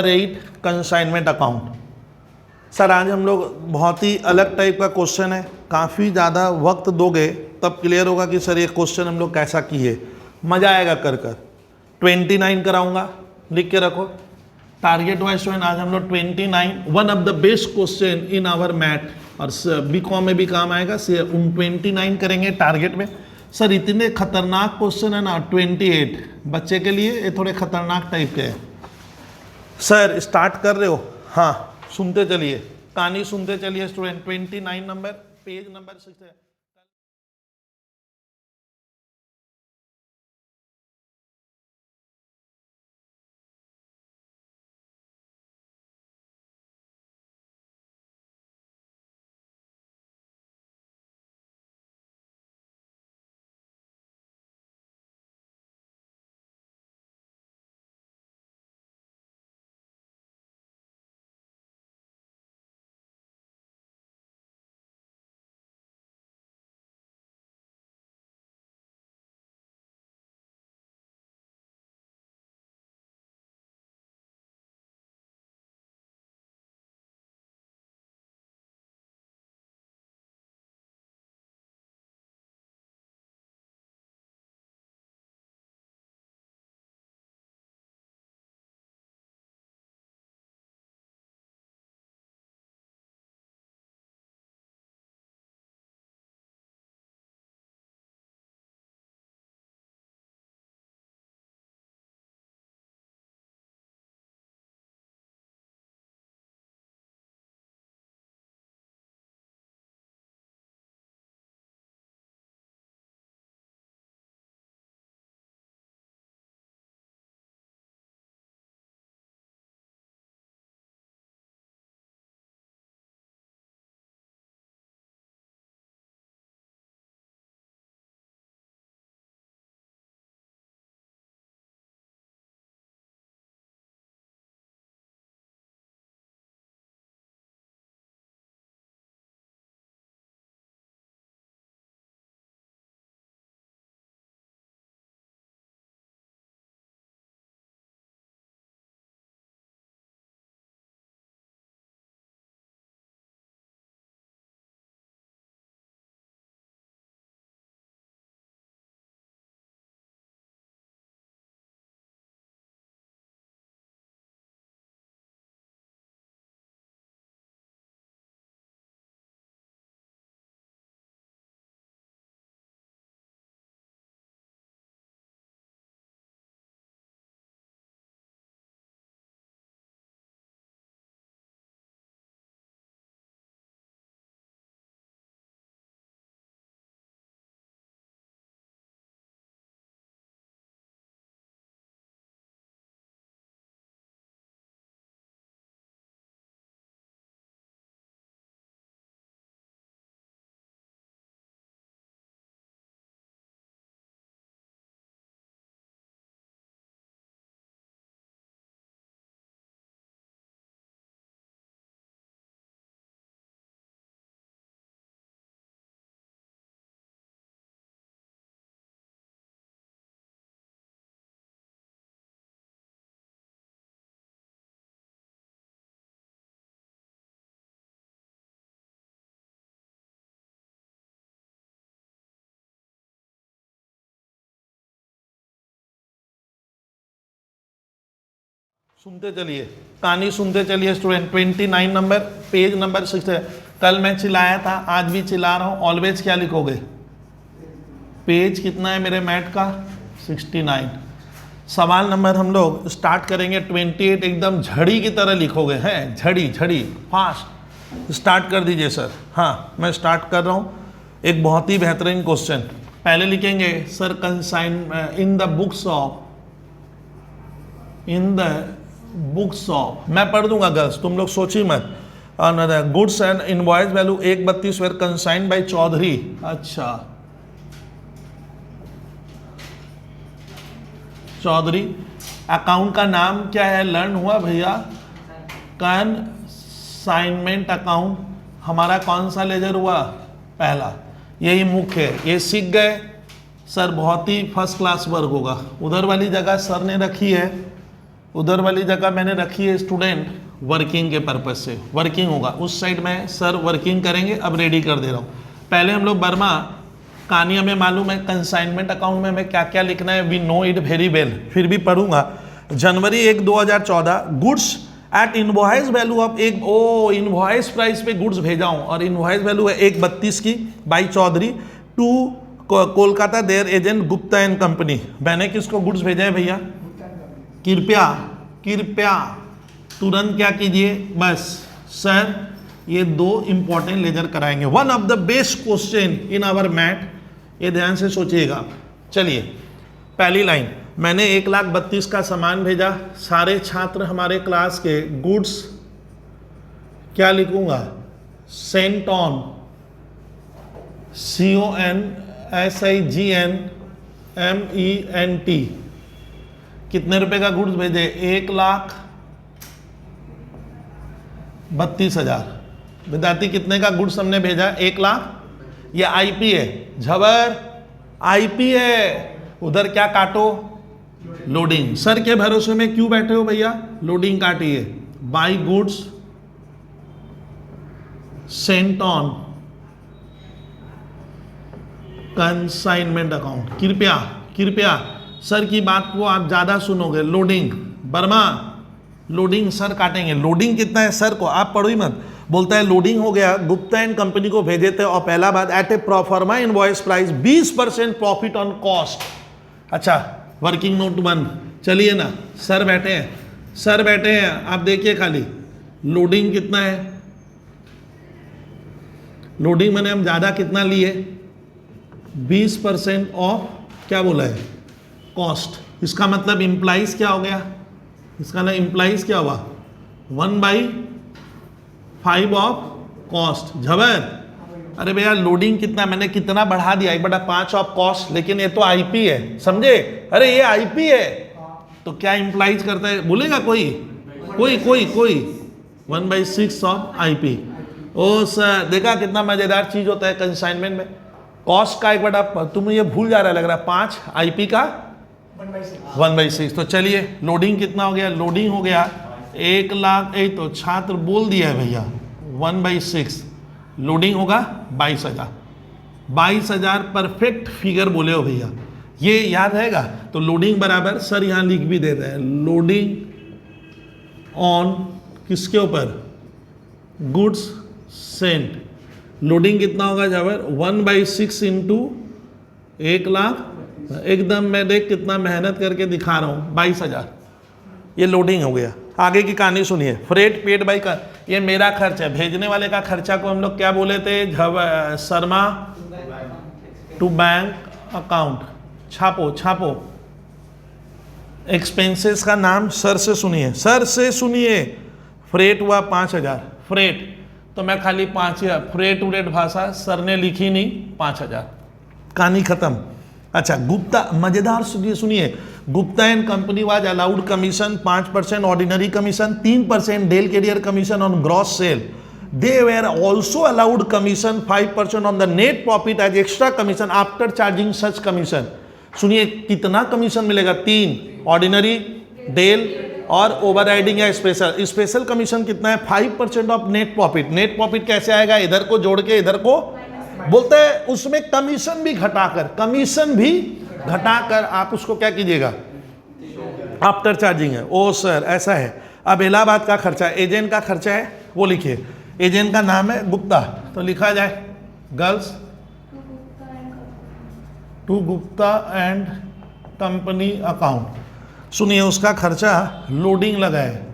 Number 8 consignment account. Sir आज हम लोग बहुत ही अलग टाइप का क्वेश्चन है, काफ़ी ज़्यादा वक्त दोगे तब क्लियर होगा कि सर ये क्वेश्चन हम लोग कैसा किए, मज़ा आएगा कर कर। 29 कराऊंगा, लिख के रखो। टारगेट वाइज स्टूडेंट आज हम लोग 29 one of the best question in our math और बीकॉम में भी काम आएगा। 29 करेंगे टारगेट में। सर इतने खतरनाक क्वेश्चन है ना, 28 बच्चे के लिए ये थोड़े खतरनाक टाइप के हैं। सर स्टार्ट कर रहे हो? हाँ सुनते चलिए, कहानी सुनते चलिए स्टूडेंट। 29 नंबर पेज नंबर 6 है। सुनते चलिए, कहानी सुनते चलिए स्टूडेंट। 29 नंबर पेज नंबर 6 है। कल मैं चिल्लाया था, आज भी चिल्ला रहा हूँ। ऑलवेज क्या लिखोगे? पेज कितना है मेरे मैथ का? 69। सवाल नंबर हम लोग स्टार्ट करेंगे 28, एकदम झड़ी की तरह लिखोगे हैं, झड़ी झड़ी फास्ट। स्टार्ट कर दीजिए सर। हाँ मैं स्टार्ट कर रहा हूँ। एक बहुत ही बेहतरीन क्वेश्चन पहले लिखेंगे sir. Consign in the books of, in the books of, मैं पढ़ दूंगा गर्ल्स, तुम लोग सोचिए मत। Goods and invoice value 132 were consign by Chaudhary. अच्छा चौधरी। अकाउंट का नाम क्या है? लर्न हुआ भैया? Consignment account. हमारा कौन सा लेजर हुआ? पहला। यही मुख्य है, ये सीख गए सर, बहुत ही फर्स्ट क्लास वर्क होगा। उधर वाली जगह सर ने रखी है, उधर वाली जगह मैंने रखी है स्टूडेंट वर्किंग के पर्पज से, वर्किंग होगा उस साइड में सर वर्किंग करेंगे। अब रेडी कर दे रहा हूँ। पहले हम लोग वर्मा कहानी हमें मालूम है, कंसाइनमेंट अकाउंट में हमें क्या क्या लिखना है, we know it very well, फिर भी पढ़ूंगा। जनवरी 1 2014 goods at invoice value of एक इनवॉइस प्राइस पे गुड्स भेजा हूँ और इनवॉइस वैल्यू है 132 की बाई Chaudhary to Kolkata their agent Gupta and company. मैंने किसको गुड्स भेजा है भैया? कृपया तुरंत क्या कीजिए, बस सर ये 2 इंपॉर्टेंट लेजर कराएंगे, one of the best question in our math, ये ध्यान से सोचिएगा। चलिए पहली लाइन, मैंने 1,32,00,000 का सामान भेजा, सारे छात्र हमारे क्लास के गुड्स क्या लिखूंगा, सेंट ऑन, CONSIGNMENT। कितने रुपए का गुड्स भेजे? 1,32,000। विद्यार्थी कितने का गुड्स हमने भेजा? 1 लाख। ये आईपी है झबर, आईपी है। उधर क्या काटो? लोडिंग। सर के भरोसे में क्यों बैठे हो भैया? लोडिंग काटिए। By goods sent on consignment account. कृपया सर की बात को आप ज्यादा सुनोगे। लोडिंग वर्मा, लोडिंग सर काटेंगे। लोडिंग कितना है सर को आप पढ़ो ही मत। बोलता है लोडिंग हो गया, गुप्ता एंड कंपनी को भेजे थे और पहला बात at a proforma invoice price 20% profit on cost. अच्छा वर्किंग नोट 1। चलिए ना, सर बैठे हैं, आप देखिए खाली लोडिंग कितना है। लोडिंग मैंने हम ज्यादा कितना लिए? 20% ऑफ क्या बोला है? कॉस्ट। इसका मतलब इंप्लाइज क्या हो गया? इसका ना इंप्लाइज क्या हुआ? 1/5 ऑफ कॉस्ट। झबर अरे भैया लोडिंग कितना, मैंने कितना बढ़ा दिया? 1/5 ऑफ कॉस्ट, लेकिन ये तो आईपी है, समझे? अरे ये आईपी है तो क्या इंप्लाइज करता है बोलेगा कोई? 1/6 ऑफ आईपी। ओ सर देखा कितना मजेदार चीज होता है कंसाइनमेंट में। कॉस्ट का 1/, तुम ये भूल जा रहा लग रहा, 5, आईपी का 1/6। तो चलिए लोडिंग कितना हो गया? लोडिंग हो गया 1 लाख। तो छात्र बोल दिया है भैया 1/6। लोडिंग होगा 22,000। 22,000 परफेक्ट फिगर बोले हो भैया, ये याद रहेगा। तो लोडिंग बराबर सर यहां लिख भी देते हैं, लोडिंग ऑन किसके ऊपर? Goods Saint. लोडिंग कितना होगा जावर? 1/6 इंटू 1 लाख। एकदम मैं देख कितना मेहनत करके दिखा रहा हूं, 22,000। ये लोडिंग हो गया। आगे की कहानी सुनिए। फ्रेट पेड बाई का, ये मेरा खर्च है। भेजने वाले का खर्चा को हम लोग क्या बोले थे? Sharma to bank account. छापो। एक्सपेंसेस का नाम सर से सुनिए। फ्रेट हुआ 5,000। फ्रेट तो मैं खाली 5,000 फ्रेट उरेट भाषा सर ने लिखी नहीं, 5,000 कहानी खत्म। अच्छा गुप्ता, मजेदार सुनिए। Gupta and company was allowed commission 5% ordinary commission, 3% del credere commission on gross sale. They were also allowed commission 5% on the net profit as extra commission after charging such commission. सुनिए कितना कमीशन मिलेगा? 3 ऑर्डिनरी, डेल और overriding या special. Special commission कितना है? 5% of net profit. Net profit कैसे आएगा? इधर को जोड़ के इधर को बोलते हैं, उसमें कमीशन भी घटाकर आप उसको क्या कीजिएगा? आफ्टर चार्जिंग है। ओ सर ऐसा है। अब इलाहाबाद का खर्चा, एजेंट का खर्चा है वो लिखिए। एजेंट का नाम है गुप्ता, तो लिखा जाए girls to Gupta and company account. सुनिए उसका खर्चा लोडिंग लगा है।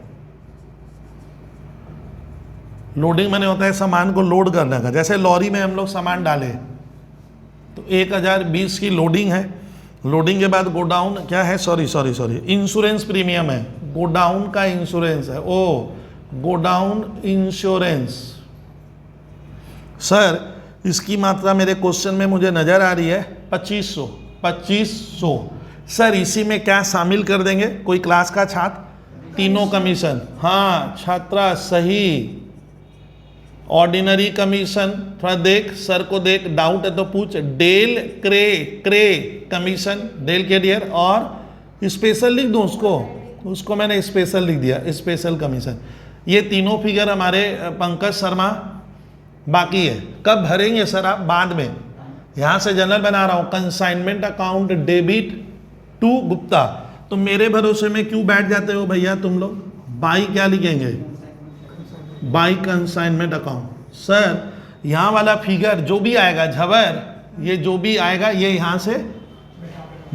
लोडिंग मैंने होता है सामान को लोड करने का। जैसे लॉरी में हम लोग सामान डाले तो 1020 की लोडिंग है। लोडिंग के बाद गोडाउन क्या है? सॉरी इंश्योरेंस प्रीमियम है। गोडाउन का इंश्योरेंस है। ओ गोडाउन इंश्योरेंस। सर इसकी मात्रा मेरे क्वेश्चन में मुझे नजर आ रही है 2500। सर इसी में क्या शामिल कर देंगे? कोई क्लास का छात्र? तीनों कमीशन। हाँ छात्रा सही। ऑर्डिनरी कमीशन, थोड़ा देख सर को देख, डाउट है तो पूछ। डेल क्रे कमीशन, डेल कैरियर और स्पेशल लिख दो उसको उसको मैंने स्पेशल लिख दिया, स्पेशल कमीशन। ये तीनों फिगर हमारे पंकज शर्मा बाकी है, कब भरेंगे सर आप? बाद में। यहां से जनरल बना रहा हूं, consignment account debit to Gupta. तो मेरे भरोसे में क्यों बैठ जाते हो भैया तुम लोग? बाई क्या लिखेंगे? By consignment account. सर यहां वाला फिगर जो भी आएगा झवर, ये जो भी आएगा ये यहां से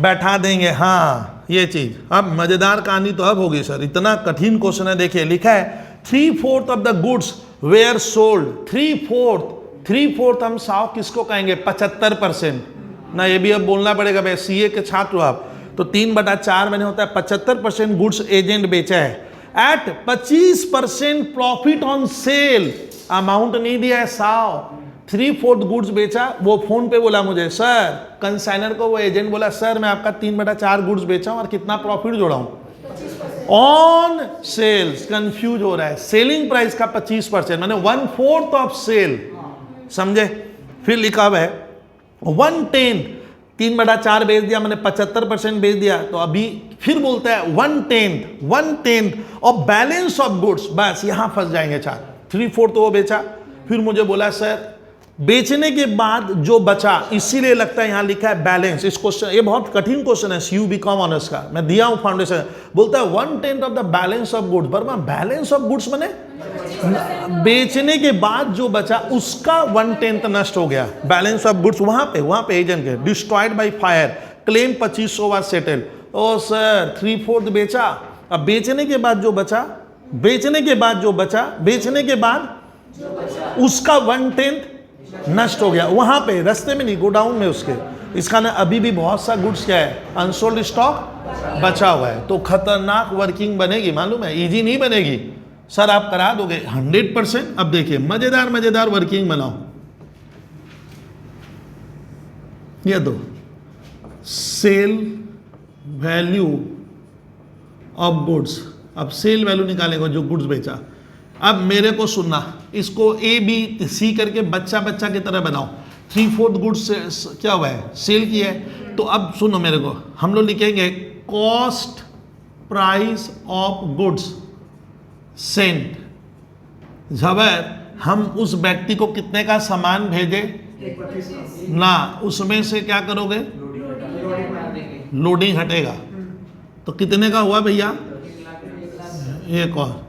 बैठा देंगे। हाँ ये चीज। अब मजेदार कहानी तो अब होगी सर, इतना कठिन क्वेश्चन है। देखिए लिखा है 3/4 of the goods were sold. 3/4 हम साव किसको कहेंगे? 75%। ना ये भी अब बोलना पड़ेगा भाई, सीए के छात्र हो आप, तो 3/4 मैंने होता है 75% गुड्स एजेंट बेचा है at 25% profit on sale. Amount नहीं दिया है साव, 3/4 गुड्स बेचा। वो फोन पे बोला मुझे, सर कंसाइनर को वो एजेंट बोला, सर मैं आपका 3/4 गुड्स बेचा हूं और कितना प्रॉफिट जोड़ा हूं? On sales. कंफ्यूज हो रहा है, सेलिंग प्राइस का 25%, मैंने 1/4 ऑफ सेल, समझे? फिर लिखा हुआ है 1/10, 3/4 बेच दिया मैंने, 75% बेच दिया। तो अभी फिर बोलता है 1/10 ऑफ बैलेंस ऑफ गुड्स। बस यहां फंस जाएंगे चार। 3/4 तो वो बेचा, फिर मुझे बोला सर बेचने के बाद जो बचा, इसीलिए लगता है यहां लिखा है बैलेंस। इस क्वेश्चन, ये बहुत कठिन क्वेश्चन है सीयू बीकॉम ऑनर्स का, मैं दिया हूं फाउंडेशन। बोलता है 1/10 of the balance of goods. Burma balance of goods मैंने बेचने के बाद जो बचा उसका 1/10 नष्ट हो गया। बैलेंस ऑफ गुड्स वहां पे एजेंट के destroyed by fire, claim 2500 was settled. ओ सर 3/4 बेचा, अब बेचने के बाद जो बचा, बेचने के बाद उसका 1/10 नष्ट हो गया। वहां पे रास्ते में नहीं, गोडाउन में उसके। इसका ना अभी भी बहुत सा गुड्स क्या है, अनसोल्ड स्टॉक बचा हुआ है। तो खतरनाक वर्किंग बनेगी, मालूम है, इजी नहीं बनेगी। सर आप करा दोगे 100%। अब देखिए मजेदार वर्किंग बनाओ। ये दो सेल वैल्यू ऑफ गुड्स। अब सेल वैल्यू निकालेंगे जो गुड्स बेचा। अब मेरे को सुनना, इसको ए बी सी करके बच्चा की तरह बनाओ। 3/4 गुड्स से क्या हुआ है, सेल की है। तो अब सुनो मेरे को, हम लोग लिखेंगे cost price of goods sent. झबर हम उस व्यक्ति को कितने का सामान भेजे ना, उसमें से क्या करोगे, लोडिंग हटेगा। तो कितने का हुआ भैया, एक और।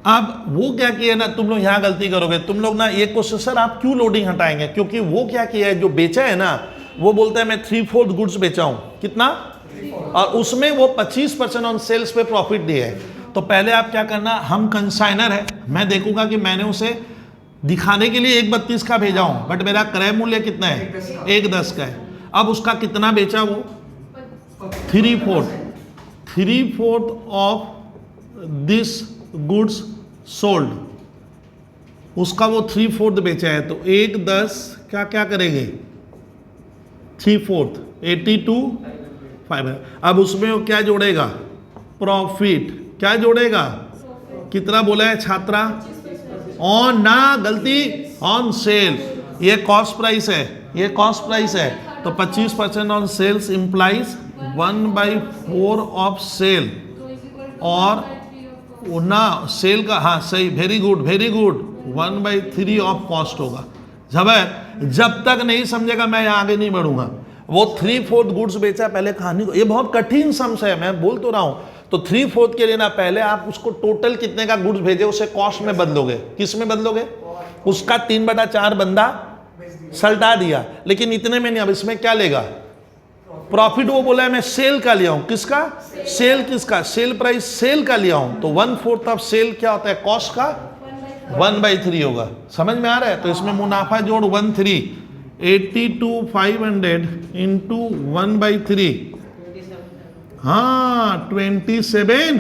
अब वो क्या किया ना, तुम लोग यहां गलती करोगे, तुम लोग ना ये क्वेश्चन, सर आप क्यों लोडिंग हटाएंगे? क्योंकि वो क्या किया है, जो बेचा है ना, वो बोलता है मैं 3/4 गुड्स बेचा हूं, कितना, और उसमें वो 25% ऑन सेल्स पे प्रॉफिट दिया है। तो पहले आप क्या करना, हम कंसाइनर है, मैं देखूंगा कि मैंने उसे दिखाने के लिए 1/32 का भेजा हूं, बट मेरा क्रय मूल्य कितना है, 1/10 का है। अब उसका कितना बेचा, वो 3/4 ऑफ दिस गुड्स सोल्ड, उसका वो 3/4 बेचा है। तो 1/10 क्या करेंगे, 3/4 82,500। अब उसमें वो क्या जोड़ेगा, प्रॉफिट। क्या जोड़ेगा, कितना बोला है छात्रा, ऑन ना, गलती, ऑन सेल। ये कॉस्ट प्राइस है, ये कॉस्ट प्राइस है। तो 25% on sales implies 1/4 of sale, और ना सेल का, हाँ सही, वेरी गुड 1/3 ऑफ कॉस्ट होगा। जब तक नहीं समझेगा मैं यहाँ आगे नहीं बढ़ूंगा। वो 3/4 गुड्स बेचा, पहले कहानी को, ये बहुत कठिन सम्स है, मैं बोल तो रहा हूं। तो 3/4 के लिए ना पहले आप उसको टोटल कितने का गुड्स भेजे उसे कॉस्ट में बदलोगे। किस में बदलोगे, उसका 3/4 बंदा सल्टा दिया, लेकिन इतने में नहीं। अब इसमें क्या लेगा, प्रॉफिट। वो बोला है मैं सेल का लिया हूं, किसका, सेल, किसका, सेल प्राइस सेल का लिया हूं। तो 1/4 ऑफ सेल क्या होता है, कॉस्ट का 1/3 होगा। समझ में आ रहा है? तो इसमें मुनाफा जोड़ 1/3, 82,500 इंटू 1/3, हाँ 27,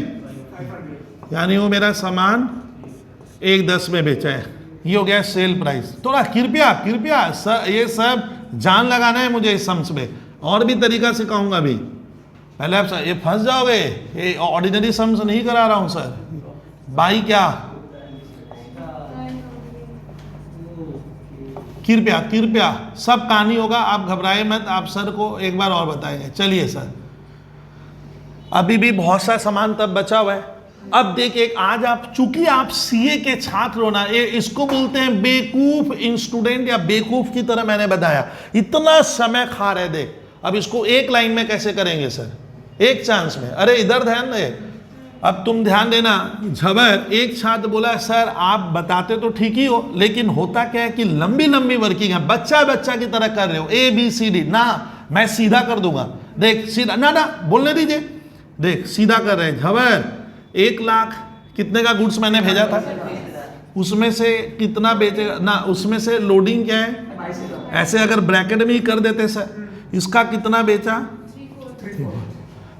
यानी वो मेरा सामान 1/10 में बेचा है। ये हो गया सेल प्राइस। थोड़ा कृपया सर, ये सब जान लगाना है मुझे इस सम्स में, और भी तरीका सिखाऊंगा अभी। पहले आप सर ये फंस जाओगे, ये ऑर्डिनरी सम्स नहीं करा रहा हूं सर। बाई क्या, कृपया सब कहानी होगा, आप घबराए मत, आप सर को एक बार और बताएंगे। चलिए सर, अभी भी बहुत सा सामान तब बचा हुआ है। अब देखिए आज आप, चूंकि आप सीए के छात्र हो ना, ये इसको बोलते हैं बेवकूफ स्टूडेंट या बेवकूफ की तरह मैंने बताया, इतना समय खा रहे। देख अब इसको एक लाइन में कैसे करेंगे सर, एक चांस में। अरे इधर ध्यान दे, अब तुम ध्यान देना। झबर एक छात्र बोला सर आप बताते तो ठीक ही हो, लेकिन होता क्या है कि लंबी लंबी वर्किंग है, बच्चा बच्चा की तरह कर रहे हो, ए बी सी डी ना, मैं सीधा कर दूंगा। देख सीधा ना ना बोलने दीजिए, देख सीधा कर रहे हैं। झबर 1 लाख कितने का गुड्स मैंने भेजा था, उसमें से कितना बेचेगा ना, उसमें से लोडिंग क्या है, ऐसे अगर ब्रैकेट में ही कर देते सर, इसका कितना बेचा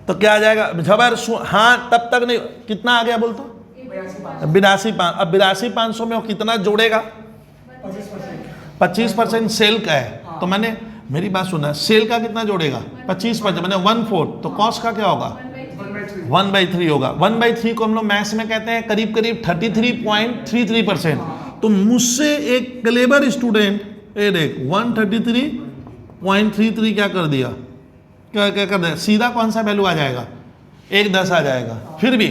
तो क्या आ जाएगा झबर, हाँ तब तक नहीं, कितना आ गया बोल तो 82,500। अब 82,500 में वो कितना जोड़ेगा, 25% सेल का है। तो मैंने मेरी बात सुना, सेल का कितना जोड़ेगा 25%, मैंने 1/4, तो कॉस्ट का क्या होगा 1/3 होगा। 1/3 को हम लोग मैथ्स में कहते हैं करीब करीब 33.33%। तो मुझसे एक क्लेवर स्टूडेंट ये देख 133.33 क्या कर दिया, क्या क्या कर दिया, सीधा कौन सा वैल्यू आ जाएगा 1/10 आ जाएगा। फिर भी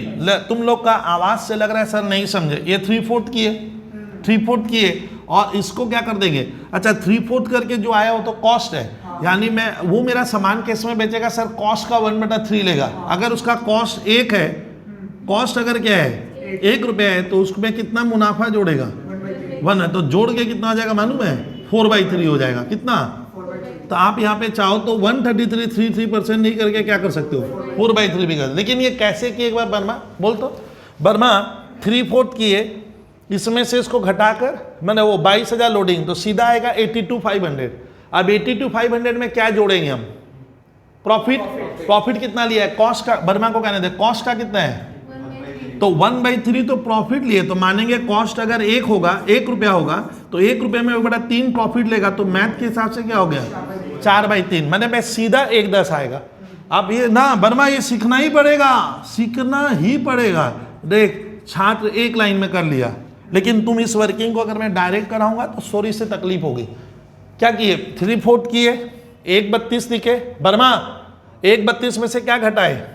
तुम लोग का आवाज से लग रहा है सर नहीं समझे, ये 3/4 किए, 3/4 किए और इसको क्या कर देंगे, अच्छा 3/4 करके जो आया वो तो कॉस्ट है, यानी मैं वो मेरा सामान किस में बेचेगा सर, कॉस्ट का 1/3 लेगा। अगर उसका कॉस्ट 1 है, कॉस्ट अगर क्या है 1 रुपया है, तो उसमें कितना मुनाफा जोड़ेगा 1 है, तो जोड़ के कितना आ जाएगा मालूम है 4/3 हो जाएगा। कितना, तो आप यहाँ पे चाहो तो 133.33% नहीं करके क्या कर सकते हो 4/3 भी कर। लेकिन ये कैसे किए एक बार वर्मा बोल तो, वर्मा 3/4 किए, इसमें से इसको घटाकर मैंने वो 22,000 लोडिंग, तो सीधा आएगा 82,500। अब 82,500 में क्या जोड़ेंगे हम, प्रॉफिट। प्रॉफिट कितना लिया है, कॉस्ट का, वर्मा को कहने दे कॉस्ट का कितना है, तो 1/3 तो प्रॉफिट लिए, तो मानेंगे कॉस्ट अगर 1 होगा, 1 रुपया होगा, तो 1 रुपये में 1/3 प्रॉफिट लेगा, तो मैथ के हिसाब से क्या हो गया 4/3, मैंने मैं सीधा 1/10 आएगा। अब ये ना वर्मा ये सीखना ही पड़ेगा, सीखना ही पड़ेगा। देख छात्र एक लाइन में कर लिया, लेकिन तुम इस वर्किंग को अगर मैं डायरेक्ट कराऊंगा तो सॉरी से तकलीफ होगी। क्या किए 3/4 किए, 1/32 लिखे, वर्मा 1/32 में से क्या घटाए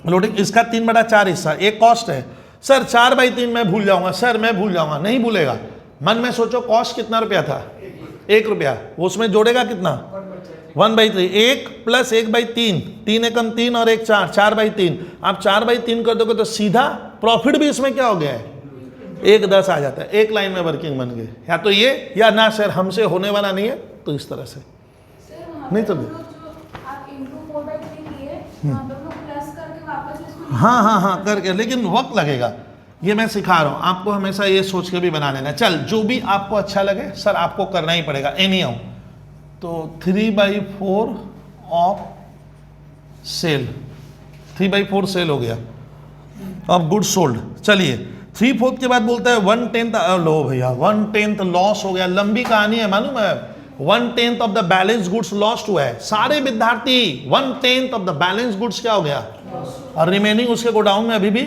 लोडिंग, इसका 3/4 हिस्सा, एक कॉस्ट है सर 4/3 मैं भूल जाऊंगा, सर मैं भूल जाऊंगा, नहीं भूलेगा। मन में सोचो कॉस्ट कितना रुपया था 1 रुपया, वो उसमें जोड़ेगा कितना 1/3, 1 + 1/3, 3 एकम 3 और 1 4, 4/3। आप 4/3 कर दोगे तो सीधा प्रॉफिट भी इसमें क्या हो गया है 1/10 आ जाता है। एक लाइन में वर्किंग बन गई, या तो ये या ना सर हमसे होने वाला नहीं है, तो इस तरह से नहीं तो हाँ हाँ हाँ करके, लेकिन वक्त लगेगा, ये मैं सिखा रहा हूँ आपको, हमेशा ये सोच के भी बना लेना। चल जो भी आपको अच्छा लगे सर आपको करना ही पड़ेगा एनी हाउ। तो 3/4 ऑफ सेल, 3/4 सेल हो गया, अब गुड सोल्ड। चलिए 3/4 के बाद बोलता है 1/10, लो भैया 1/10 लॉस हो गया, लंबी कहानी है मालूम है, 1/10 of the balance goods lost हुआ है। सारे विद्यार्थी 1/10 ऑफ द बैलेंस गुड्स क्या हो गया, और रिमेनिंग उसके गोडाउन में अभी भी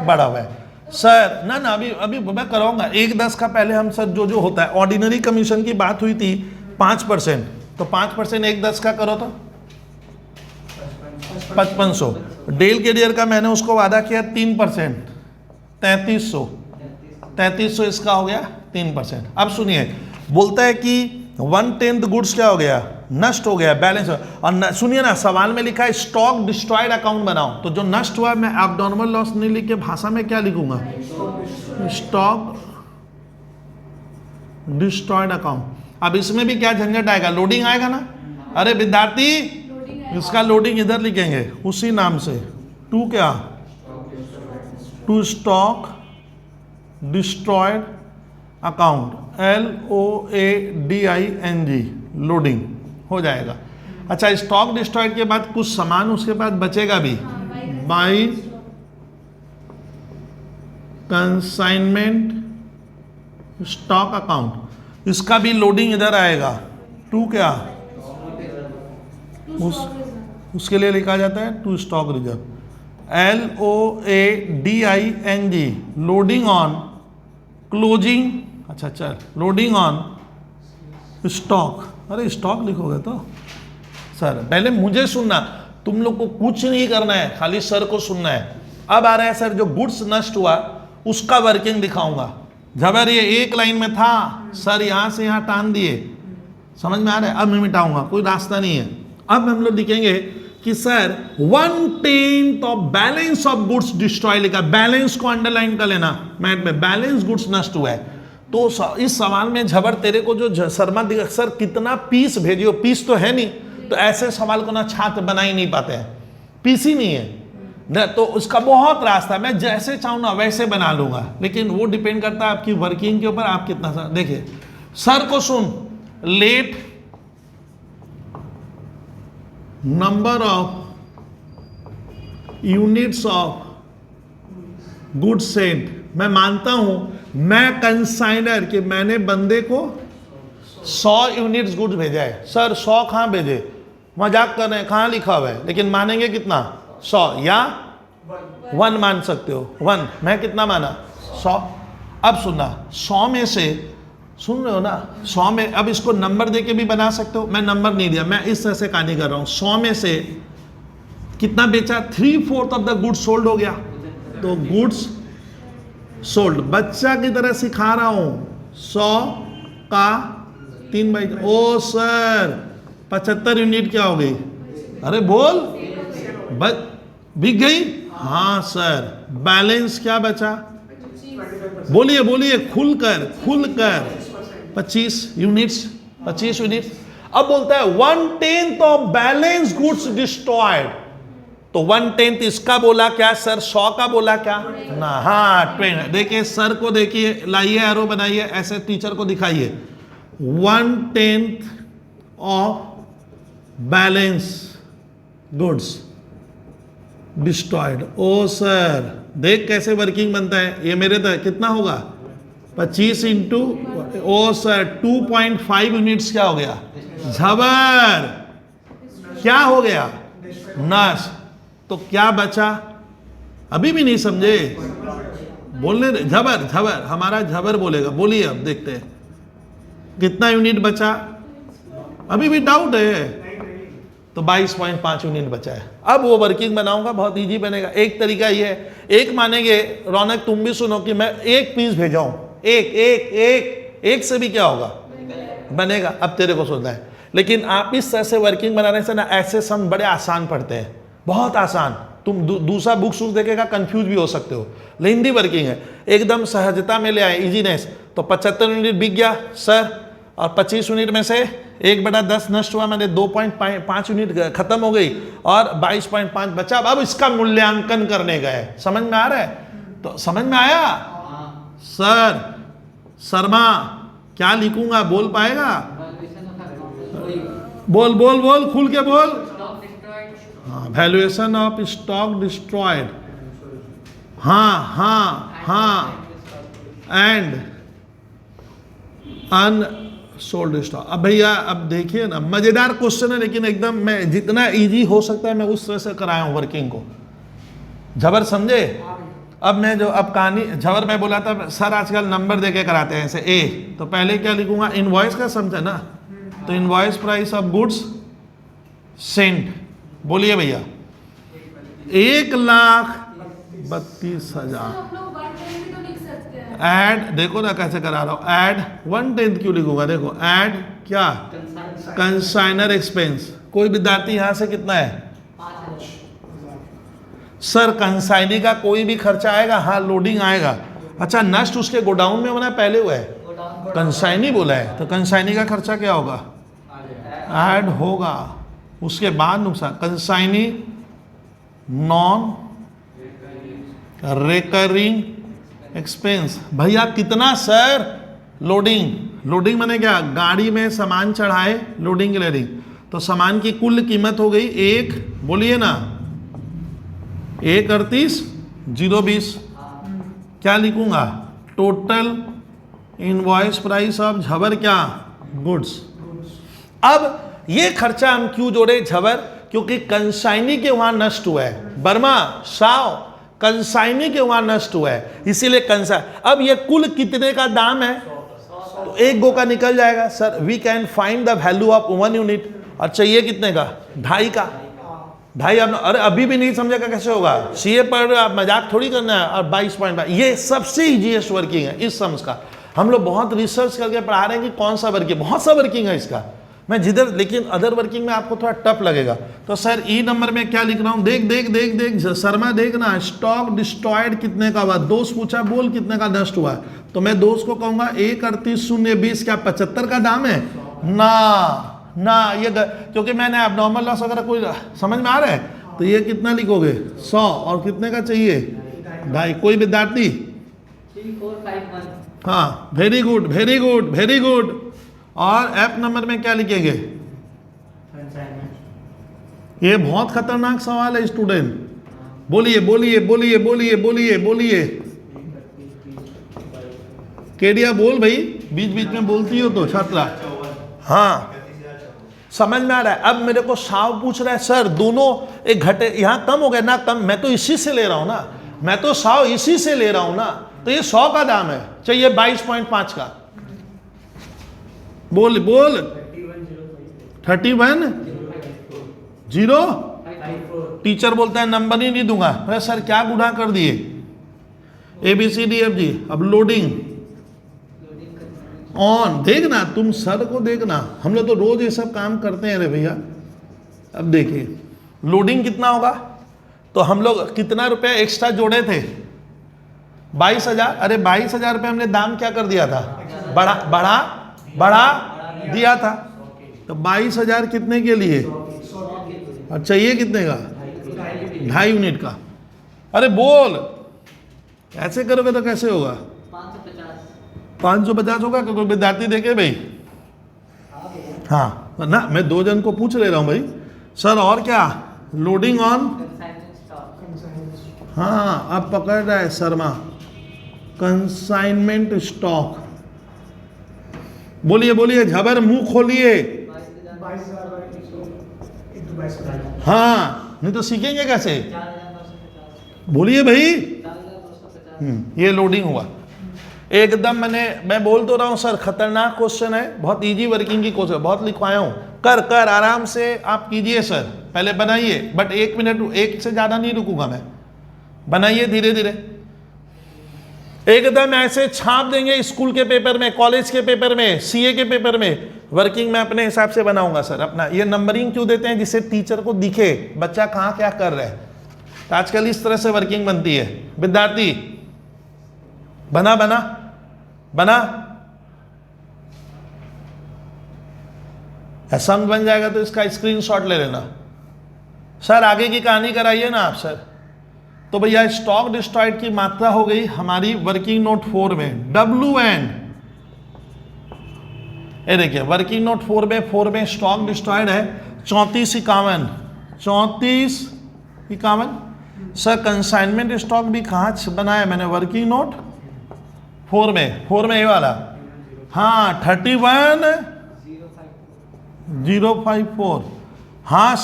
बढ़ा हुआ है। सर ना ना अभी अभी मैं कराऊंगा 1/10 का, पहले हम सर जो जो होता है ऑर्डिनरी कमीशन की बात हुई थी 5%, तो 5% 1/10 का करो तो 5500। डेल के डियर का मैंने उसको वादा किया 3%, 3300 इसका हो गया 3%। अब सुनिए बोलता है कि 1/10 गुड्स क्या हो गया, नष्ट हो गया, बैलेंस। और सुनिए ना सवाल में लिखा है स्टॉक डिस्ट्रॉयड अकाउंट बनाओ, तो जो नष्ट हुआ मैं एब्नॉर्मल लॉस नहीं लिख के भाषा में क्या लिखूंगा, स्टॉक डिस्ट्रॉयड अकाउंट। अब इसमें भी क्या झंझट आएगा, लोडिंग आएगा ना। अरे विद्यार्थी इसका लोडिंग इधर लिखेंगे उसी नाम से, टू क्या, to stock destroyed account, LOADING, loading हो जाएगा। अच्छा स्टॉक डिस्ट्रॉयड के बाद कुछ सामान उसके बाद बचेगा भी, बाई कंसाइनमेंट स्टॉक अकाउंट, इसका भी लोडिंग इधर आएगा, टू क्या उसके लिए लिखा जाता है to stock reserve, LOADING, loading on closing, अच्छा चल लोडिंग ऑन स्टॉक। अरे स्टॉक लिखोगे तो सर पहले मुझे सुनना, तुम लोग को कुछ नहीं करना है, खाली सर को सुनना है। अब आ रहा है सर जो गुड्स नष्ट हुआ उसका वर्किंग दिखाऊंगा। झबर ये एक लाइन में था सर, यहां से यहां टान दिए, समझ में आ रहा है? अब मैं मिटाऊंगा, कोई रास्ता नहीं है। अब हम लोग लिखेंगे कि sir 1/10 of balance of goods destroy लिखा, बैलेंस को अंडरलाइन कर लेना मैथ में, बैलेंस गुड्स नष्ट हुआ है। तो इस सवाल में झबर तेरे को जो शर्मा दिखा, सर कितना पीस भेजियो, पीस तो है नहीं, तो ऐसे सवाल को ना छात्र बना ही नहीं पाते हैं, पीस ही नहीं है न, तो उसका बहुत रास्ता, मैं जैसे चाहूँ ना वैसे बना लूंगा, लेकिन वो डिपेंड करता है आपकी वर्किंग के ऊपर, आप कितना सर। देखिए सर को सुन, let number of units of good sent, मैं मानता हूं मैं कंसाइनर कि मैंने बंदे को 100 यूनिट्स गुड्स भेजा है। सर 100 कहां भेजे, मजाक कर रहे हैं, कहां लिखा हुआ है, लेकिन मानेंगे कितना 100 या 1 मान सकते हो 1, मैं कितना माना 100। अब सुनना 100 में से, सुन रहे हो ना, 100 में, अब इसको नंबर देके भी बना सकते हो, मैं नंबर नहीं दिया, मैं इस तरह से कहानी कर रहा हूं। 100 में से कितना बेचा, 3/4 ऑफ द गुड्स सोल्ड हो गया, तो गुड्स सोल्ड। बच्चा की तरह सिखा रहा हूं, 100 का 3/4, ओ सर 75 यूनिट क्या हो गई, अरे बोल, बिक गई, हाँ सर। बैलेंस क्या बचा, बोलिए बोलिए, खुलकर 25 यूनिट्स, 25 यूनिट्स। अब बोलता है 1/10 ऑफ बैलेंस गुड्स डिस्ट्रॉयड, तो 1/10 इसका बोला क्या सर, 100 का बोला क्या ना, हाँ 20। देखिए सर को देखिए, लाइए एरो बनाइए, ऐसे टीचर को दिखाइए, 1/10 ऑफ बैलेंस गुड्स डिस्ट्रॉयड। ओ सर देख कैसे वर्किंग बनता है, ये मेरे तक कितना होगा 25 इंटू, ओ सर 2.5 यूनिट्स क्या हो गया, झबर क्या हो गया, नष्ट। तो क्या बचा, अभी भी नहीं समझे, बोलने दे, झबर झबर, हमारा झबर बोलेगा, बोलिए अब देखते हैं कितना यूनिट बचा, अभी भी डाउट है, तो 22.5 यूनिट बचा है। अब वो वर्किंग बनाऊंगा, बहुत इजी बनेगा। एक तरीका ये है, एक मानेंगे रौनक तुम भी सुनो कि मैं एक पीस भेजाऊं, एक से भी क्या होगा, बनेगा। अब तेरे को सोचना है, लेकिन आप इस तरह से वर्किंग बनाने से ना, ऐसे सम बड़े आसान पढ़ते हैं, बहुत आसान। तुम दूसरा बुक सूख देखेगा कंफ्यूज भी हो सकते हो, लेंदी वर्किंग है, एकदम सहजता में ले आए, इजीनेस। तो 75 यूनिट बिक गया सर, और 25 यूनिट में से 1/10 नष्ट हुआ, मैंने 2.5 यूनिट खत्म हो गई, और 22.5 बचा। अब इसका मूल्यांकन करने गए, समझ में आ रहा है, तो समझ में आया सर, शर्मा क्या लिखूंगा, बोल पाएगा, बोल बोल बोल, खुल के बोल, वैल्यूएशन ऑफ स्टॉक डिस्ट्रॉयड, हाँ एंड अनसोल्ड स्टॉक। अब भैया अब देखिए ना, मजेदार क्वेश्चन है, लेकिन एकदम मैं जितना इजी हो सकता है मैं उस तरह से कराया हूं वर्किंग को, झबर समझे। अब मैं जो अब कहानी झबर में बोला था सर आजकल नंबर देके कराते हैं ऐसे, ए तो पहले क्या लिखूंगा, इनवॉइस का समझा ना, तो invoice price of goods Saint, बोलिए भैया 1,32,000 ऐड, देखो ना कैसे करा रहा हूं, ऐड 1/10 क्यों लिखूंगा, देखो ऐड क्या, कंसाइनर एक्सपेंस। कोई विद्यार्थी यहां से कितना है सर, कंसाइनी का कोई भी खर्चा आएगा, हाँ लोडिंग आएगा, अच्छा नष्ट उसके गोडाउन में होना पहले हुआ है, कंसाइनी बोला है, तो कंसाइनी का खर्चा क्या होगा, ऐड होगा, उसके बाद नुकसान, कंसाइनी नॉन रिकरिंग एक्सपेंस। भैया कितना सर, लोडिंग माने क्या, गाड़ी में सामान चढ़ाए, लोडिंग क्लियरिंग, तो सामान की कुल कीमत हो गई 1, बोलिए ना 1,38,020, क्या लिखूंगा, टोटल इनवॉइस प्राइस ऑफ झबर क्या, गुड्स। अब ये खर्चा हम क्यों जोड़े झबर, क्योंकि कंसाइनी के वहां नष्ट हुआ है, बर्मा साव कंसाइनी के वहां नष्ट हुआ है, इसीलिए कंसाइन। अब ये कुल कितने का दाम है, तो 1 गो का निकल जाएगा sir, we can find the value of 1 unit, और चाहिए कितने का, 2.5 का, ढाई आप, अरे अभी भी नहीं समझेगा कैसे होगा, सीए पढ़ रहे हो आप, मजाक थोड़ी करना है। और 22.5 ये सबसे इजीएस्ट वर्किंग है इस सम्स का। हम लोग बहुत रिसर्च करके पढ़ा रहे हैं कि कौन सा वर्किंग, बहुत सा वर्किंग है इसका, मैं जिधर, लेकिन अदर वर्किंग में आपको थोड़ा टफ लगेगा। तो सर ई नंबर में क्या लिख रहा हूँ, देख देख देख देख शर्मा, देख ना, स्टॉक डिस्ट्रॉयड कितने का हुआ, दोस्त पूछा बोल कितने का नष्ट हुआ, तो मैं दोस्त को कहूंगा 138,020, क्या 75 का दाम है ना ना, ये क्योंकि मैंने अब नॉर्मल लॉस वगैरह कोई समझ में आ रहा है, तो ये कितना लिखोगे 100, और कितने का चाहिए 2.5। कोई विद्यार्थी, हाँ very good very good very good. और एफ नंबर में क्या लिखेंगे, ये बहुत खतरनाक सवाल है स्टूडेंट, बोलिए बोलिए बोलिए बोलिए बोलिए बोलिए, केडिया बोल भाई, बीच बीच में बोलती हो तो छात्रा। हाँ समझ में आ रहा है। अब मेरे को साव पूछ रहा है सर दोनों एक घटे, यहाँ कम हो गया ना, कम, मैं तो इसी से ले रहा हूं ना, मैं तो साव इसी से ले रहा हूं ना, तो ये 100 का दाम है, चाहिए 22.5 का, बोल बोल 31,054, टीचर बोलता है नंबर ही नहीं दूंगा। अरे सर क्या गुनाह कर दिए, ABCDFG। अब लोडिंग ऑन, देखना तुम सर को देखना, हम लोग तो रोज ये सब काम करते हैं रे भैया। अब देखिए लोडिंग कितना होगा, तो हम लोग कितना रुपया एक्स्ट्रा जोड़े थे 22,000, अरे 22,000 रुपये हमने दाम क्या कर दिया था, बढ़ा बढ़ा बढ़ा दिया था, तो 22,000 कितने के लिए, और चाहिए कितने का, 2.5 यूनिट का। अरे बोल, ऐसे करोगे तो कैसे होगा, 550 होगा, क्योंकि विद्यार्थी देखे भाई, हाँ ना, मैं 2 जन को पूछ ले रहा हूँ भाई। सर और क्या, लोडिंग ऑन, हाँ अब पकड़ रहा है शर्मा, कंसाइनमेंट स्टॉक, बोलिए बोलिए झबर मुंह खोलिए, हाँ नहीं तो सीखेंगे कैसे, बोलिए भाई। ये लोडिंग हुआ एकदम, मैं बोल तो रहा हूँ सर खतरनाक क्वेश्चन है, बहुत इजी वर्किंग की क्वेश्चन, बहुत लिखवाया हूँ, कर कर आराम से आप कीजिए सर, पहले बनाइए, बट 1 मिनट, 1 से ज़्यादा नहीं रुकूंगा मैं, बनाइए धीरे धीरे, एकदम ऐसे छाप देंगे स्कूल के पेपर में, कॉलेज के पेपर में, सीए के पेपर में। वर्किंग मैं अपने हिसाब से बनाऊंगा सर अपना। ये नंबरिंग क्यों देते हैं, जिससे टीचर को दिखे बच्चा कहाँ क्या कर रहा है, तो आजकल इस तरह से वर्किंग बनती है। विद्यार्थी बना बना बना, ऐसा बन जाएगा तो इसका स्क्रीनशॉट ले लेना। सर आगे की कहानी कराइए ना आप सर। तो भैया स्टॉक डिस्ट्रॉयड की मात्रा हो गई हमारी वर्किंग नोट 4 में, WN, ये देखिए वर्किंग नोट 4 में स्टॉक डिस्ट्रॉयड है 3451। सर कंसाइनमेंट स्टॉक भी कहाँ बनाया मैंने, वर्किंग नोट 4 में ये वाला, हाँ 31,054, हाँ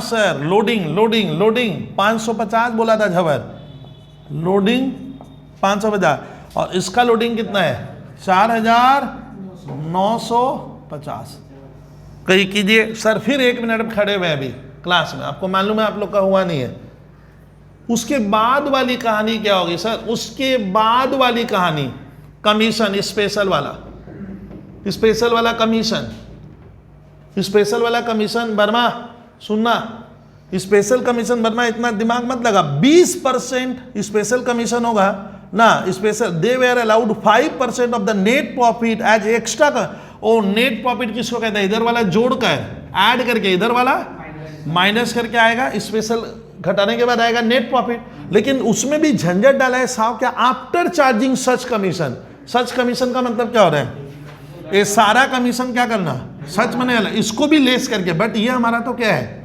सर, लोडिंग 550 बोला था झबर, लोडिंग 550, और इसका लोडिंग कितना है 4,950। कहीं कीजिए सर, फिर 1 मिनट खड़े हुए अभी क्लास में, आपको मालूम है आप लोग का हुआ नहीं है। उसके बाद वाली कहानी क्या होगी सर, उसके बाद वाली कहानी कमीशन, स्पेशल वाला कमीशन वर्मा सुनना, स्पेशल कमीशन वर्मा इतना दिमाग मत लगा, 20% स्पेशल कमीशन होगा ना, special they were allowed 5% of the net profit as extra का। ओ नेट प्रॉफिट किसको कहते हैं, इधर वाला जोड़कर ऐड करके इधर वाला माइनस करके आएगा, स्पेशल घटाने के बाद आएगा नेट प्रॉफिट। लेकिन उसमें भी झंझट डाला है साहब, क्या आफ्टर चार्जिंग सच कमीशन। सच कमीशन का मतलब क्या हो रहा है, ये सारा कमीशन क्या करना, सच मने वाला, इसको भी लेस करके, बट ये हमारा तो क्या है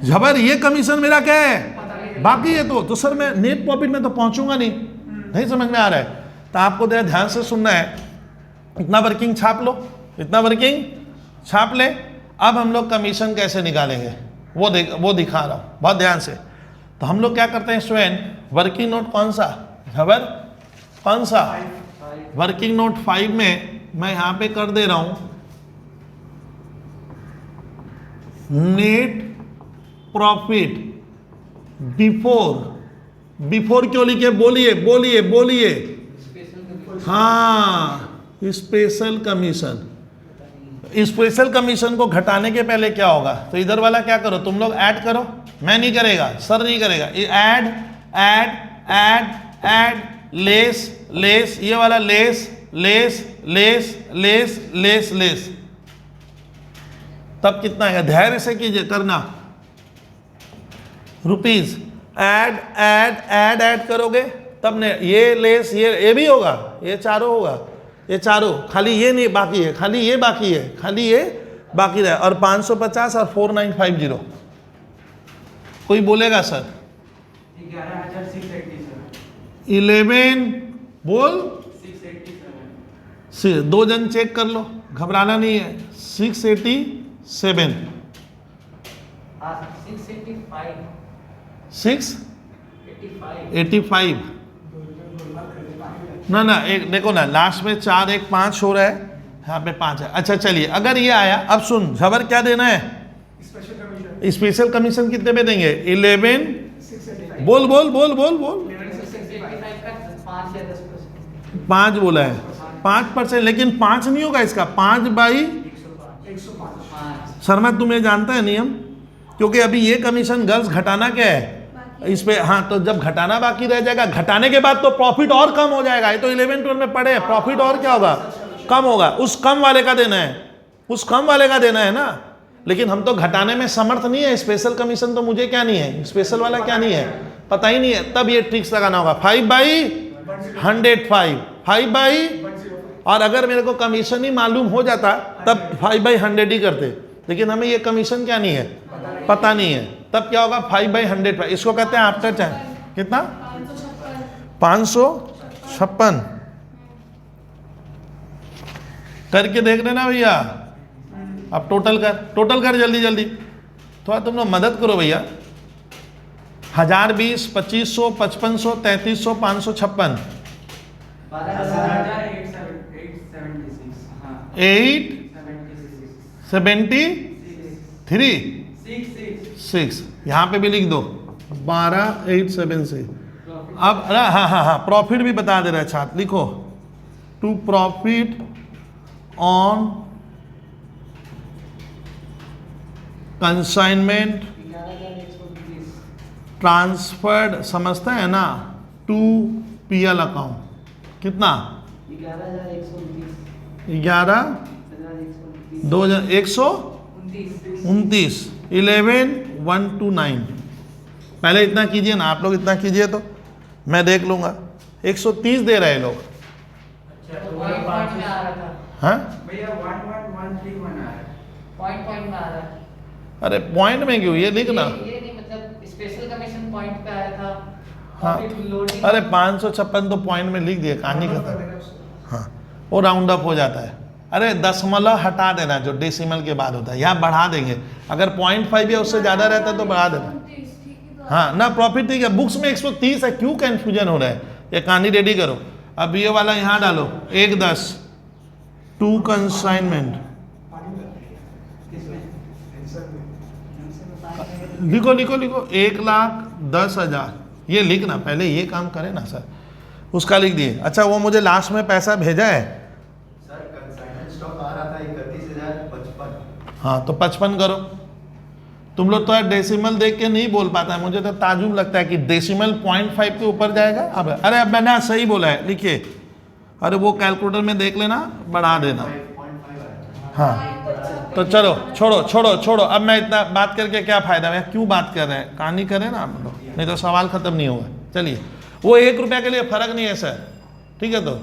झबर, ये कमीशन मेरा क्या है बाकी है। तो सर मैं नेट प्रॉफिट में तो पहुंचूंगा नहीं समझ में आ रहा है। तो आपको ध्यान से सुनना है, इतना वर्किंग छाप लो, इतना वर्किंग छाप ले। अब हम लोग कमीशन कैसे निकालेंगे वो दिखा रहा हूं, बहुत ध्यान से। तो हम लोग क्या करते हैं स्टूडेंट, वर्किंग नोट कौन सा खबर, कौन सा वर्किंग नोट 5 में मैं यहां पे कर दे रहा हूं नेट प्रॉफिट बिफोर क्यों लिखे? बोलिए। हाँ, स्पेशल कमीशन। स्पेशल कमीशन को घटाने के पहले क्या होगा? तो इधर वाला क्या करो, तुम लोग ऐड करो, मैं नहीं करेगा, सर नहीं करेगा। ऐड लेस, ये वाला लेस, तब कितना आएगा? धैर्य से कीजिए, करना। रुपीज ऐड करोगे तब ने ये लेस, ये भी होगा, ये चारों होगा, ये चारों, खाली ये नहीं बाकी है, खाली ये बाकी रहे। और 550 और 4950। कोई बोलेगा सर? 11 बोल, 2 जन चेक कर लो, घबराना नहीं है। 687 685 ना एक देखो ना, लास्ट में 4 1 5 हो रहा है, यहाँ पे 5 है। अच्छा चलिए, अगर ये आया, अब सुन, झबर क्या देना है? स्पेशल कमीशन कितने पे देंगे? 11 बोल 5 बोला है, 5%, लेकिन 5 नहीं होगा इसका, 5/105। शर्मा तुम्हें जानता है नियम? क्योंकि अभी ये कमीशन गर्ल्स घटाना क्या है इस पे। हाँ, तो जब घटाना बाकी रह जाएगा, घटाने के बाद तो प्रॉफिट और कम हो जाएगा। ये तो 11-12 में पढ़े, प्रॉफिट और क्या होगा? कम होगा। उस कम वाले का देना है ना। लेकिन हम तो घटाने में समर्थ नहीं है। स्पेशल कमीशन तो मुझे क्या नहीं है, स्पेशल वाला क्या नहीं है, पता ही नहीं है। तब ये ट्रिक्स लगाना होगा। 5/105, 5/, और अगर मेरे को कमीशन ही मालूम हो जाता तब 5/100 ही करते, लेकिन हमें ये कमीशन क्या नहीं है, पता नहीं है। तब क्या होगा? 5/105। इसको कहते हैं आफ्टर टाइम। कितना? 556। करके देख लेना भैया। अब टोटल कर जल्दी। थोड़ा तुम लोग मदद करो भैया। 1020, 2500, 5500, 3300, 556, 873 यहाँ पे भी लिख दो 12876। अब हाँ, प्रॉफिट भी बता दे रहा है छात्र, लिखो to profit on consignment transferred, समझते हैं ना, टू पीएल अकाउंट। कितना? 11,129, 11,129। पहले इतना कीजिए ना, आप लोग इतना कीजिए तो मैं देख लूंगा। 130 दे रहे लोग। हाँ अरे पॉइंट में क्यों? ये लिखना, ये नहीं, मतलब स्पेशल कमीशन पॉइंट पे आया था। हाँ, अरे 556 तो पॉइंट में लिख दिया, कहानी खत्म। हाँ, वो राउंड अप हो जाता है। अरे दशमलव हटा देना जो डेसिमल के बाद होता है, यहाँ बढ़ा देंगे। अगर 0.5 या उससे ज़्यादा रहता है तो बढ़ा देना। हाँ ना, प्रॉफिट ठीक है। बुक्स में 130 है, क्यों कंफ्यूजन हो रहा है? ये कहानी रेडी करो। अब ये वाला यहाँ डालो 110 टू कंसाइनमेंट। लिखो 1,10,000। ये लिखना, पहले ये काम करें ना सर, उसका लिख दिए। अच्छा, वो मुझे लास्ट में पैसा भेजा है सर, कंसाइनमेंट स्टॉक आ रहा था 31,055। हाँ, तो 55 करो। तुम लोग तो यार डेसिमल देख के नहीं बोल पाता है, मुझे तो ताजुब लगता है कि डेसिमल 0.5 के ऊपर जाएगा। अब मैंने सही बोला है, लिखिए। अरे वो कैलकुलेटर में देख लेना, बढ़ा देना। हाँ, तो चलो छोड़ो। अब मैं इतना बात करके क्या फायदा है? क्यों बात कर रहे हैं? कहानी करें ना हम लोग, नहीं तो सवाल खत्म नहीं होगा। चलिए, वो 1 रुपया के लिए फर्क नहीं है सर, ठीक है। तो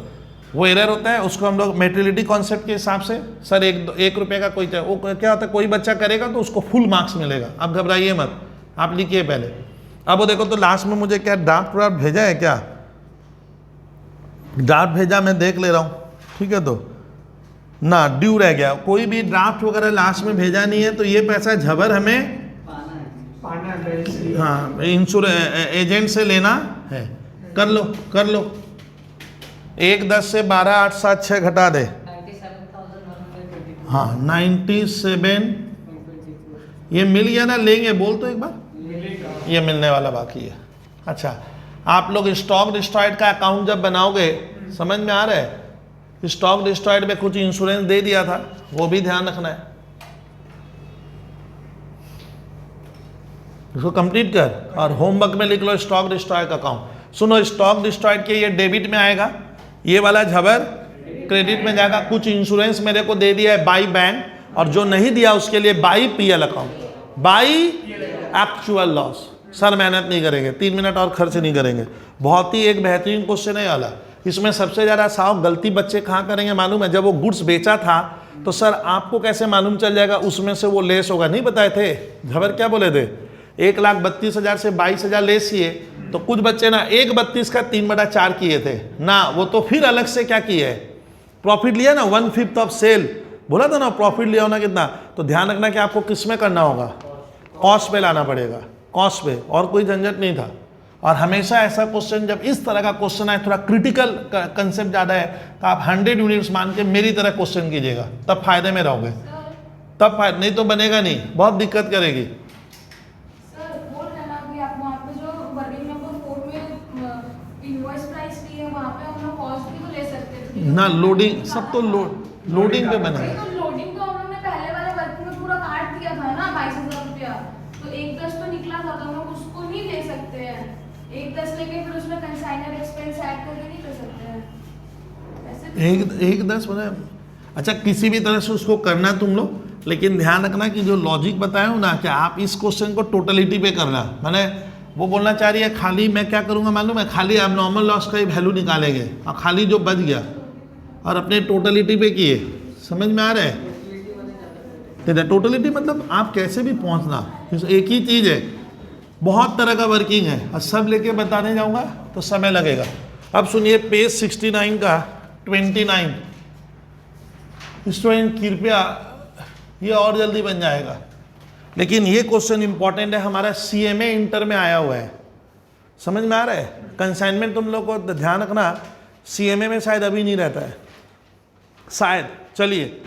वो एरर होता है, उसको हम लोग मेटेरियलिटी कॉन्सेप्ट के हिसाब से, सर 1 रुपये का कोई, वो क्या होता है, कोई बच्चा करेगा तो उसको फुल मार्क्स मिलेगा। आप घबराइए मत, आप लिखिए पहले। अब वो देखो तो लास्ट में मुझे क्या ड्राफ्ट भेजा है, क्या ड्राफ्ट भेजा, मैं देख ले रहा हूँ, ठीक है। तो ना ड्यू रह गया, कोई भी ड्राफ्ट वगैरह लास्ट में भेजा नहीं है, तो ये पैसा झबर हमें हाँ एजेंट से लेना है। कर लो 1,10 से 12, 8, 7, 6 घटा दे। हाँ 97, ये मिल गया ना? लेंगे बोल तो एक बार। ये मिलने वाला बाकी है। अच्छा, आप लोग स्टॉक डिस्ट्रॉयड का अकाउंट जब बनाओगे, समझ में आ रहा है, स्टॉक डिस्ट्रॉयड में कुछ इंश्योरेंस दे दिया था, वो भी ध्यान रखना है। इसको कंप्लीट कर और होमवर्क में लिख लो स्टॉक डिस्ट्रॉयड का अकाउंट। सुनो, स्टॉक डिस्ट्रॉयड के ये डेबिट में आएगा, ये वाला झबर क्रेडिट में जाएगा। कुछ इंश्योरेंस मेरे को दे दिया है बाई बैंक, और जो नहीं दिया उसके लिए by PL account, by actual loss. Sir मेहनत नहीं करेंगे, 3 मिनट और खर्च नहीं करेंगे। बहुत ही एक बेहतरीन क्वेश्चन है वाला। इसमें सबसे ज़्यादा साहब गलती बच्चे कहाँ करेंगे मालूम है? जब वो गुड्स बेचा था तो सर आपको कैसे मालूम चल जाएगा उसमें से वो लेस होगा? नहीं बताए थे झबर, क्या बोले थे? 1,32,000 से 22,000 लेस किए, तो कुछ बच्चे ना 1,32 का 3/4 किए थे ना, वो तो फिर अलग से क्या किए, प्रॉफिट लिया ना, 1/5 ऑफ सेल। बोला था ना प्रॉफिट लिया होना कितना। तो ध्यान रखना कि आपको किस में करना होगा, कॉस्ट पे लाना पड़ेगा, कॉस्ट पे, और कोई झंझट नहीं था। और हमेशा ऐसा क्वेश्चन, जब इस तरह का क्वेश्चन आए, थोड़ा क्रिटिकल कंसेप्ट ज़्यादा है, तो आप 100 यूनिट्स मान के मेरी तरह क्वेश्चन कीजिएगा, तब फायदे में रहोगे, तब फायदा, नहीं तो बनेगा नहीं, बहुत दिक्कत करेगी। सर बोल रहे हैं ना अभी आप वहाँ पे जो वर्किंग नंबर 4 में इनवॉइस प्राइस दी है, वहाँ पे हम लोग कॉस्ट भी तो ले सकते थे ना लोडिंग, सब तो लोडिंग पे बनेगा। तो लोडिंग तो उन्होंने पहले वाले वर्किंग में पूरा काट दिया था ना 22,000 रुपया, तो 1/10 तो निकला था, तो हम लोग उसको नहीं ले सकते हैं। 1/10 लेके फिर उसमें कंसाइनर एक्सपेंस ऐड करके नहीं कर सकते हैं ऐसे तो- 1/10 बने। अच्छा, किसी भी तरह से उसको करना तुम लोग, लेकिन ध्यान रखना कि जो लॉजिक बताया हूँ ना, कि आप इस क्वेश्चन को टोटलिटी पे करना। मैंने वो बोलना चाह रही है खाली मैं क्या करूँगा मालूम है, खाली आप नॉर्मल लॉस का ही वैल्यू निकालेंगे और खाली जो बच गया और अपने टोटलिटी पे किए। समझ में आ रहा है? टोटलिटी मतलब आप कैसे भी पहुँचना, एक ही चीज़ है, बहुत तरह का वर्किंग है, और सब लेके बताने जाऊँगा तो समय लगेगा। अब सुनिए पेज 69 का 29 स्टूडेंट, कृपया ये और जल्दी बन जाएगा, लेकिन ये क्वेश्चन इंपॉर्टेंट है, हमारा सीएमए इंटर में आया हुआ है। समझ में आ रहा है? कंसाइनमेंट तुम लोग को ध्यान रखना, सीएमए में शायद अभी नहीं रहता है शायद। चलिए,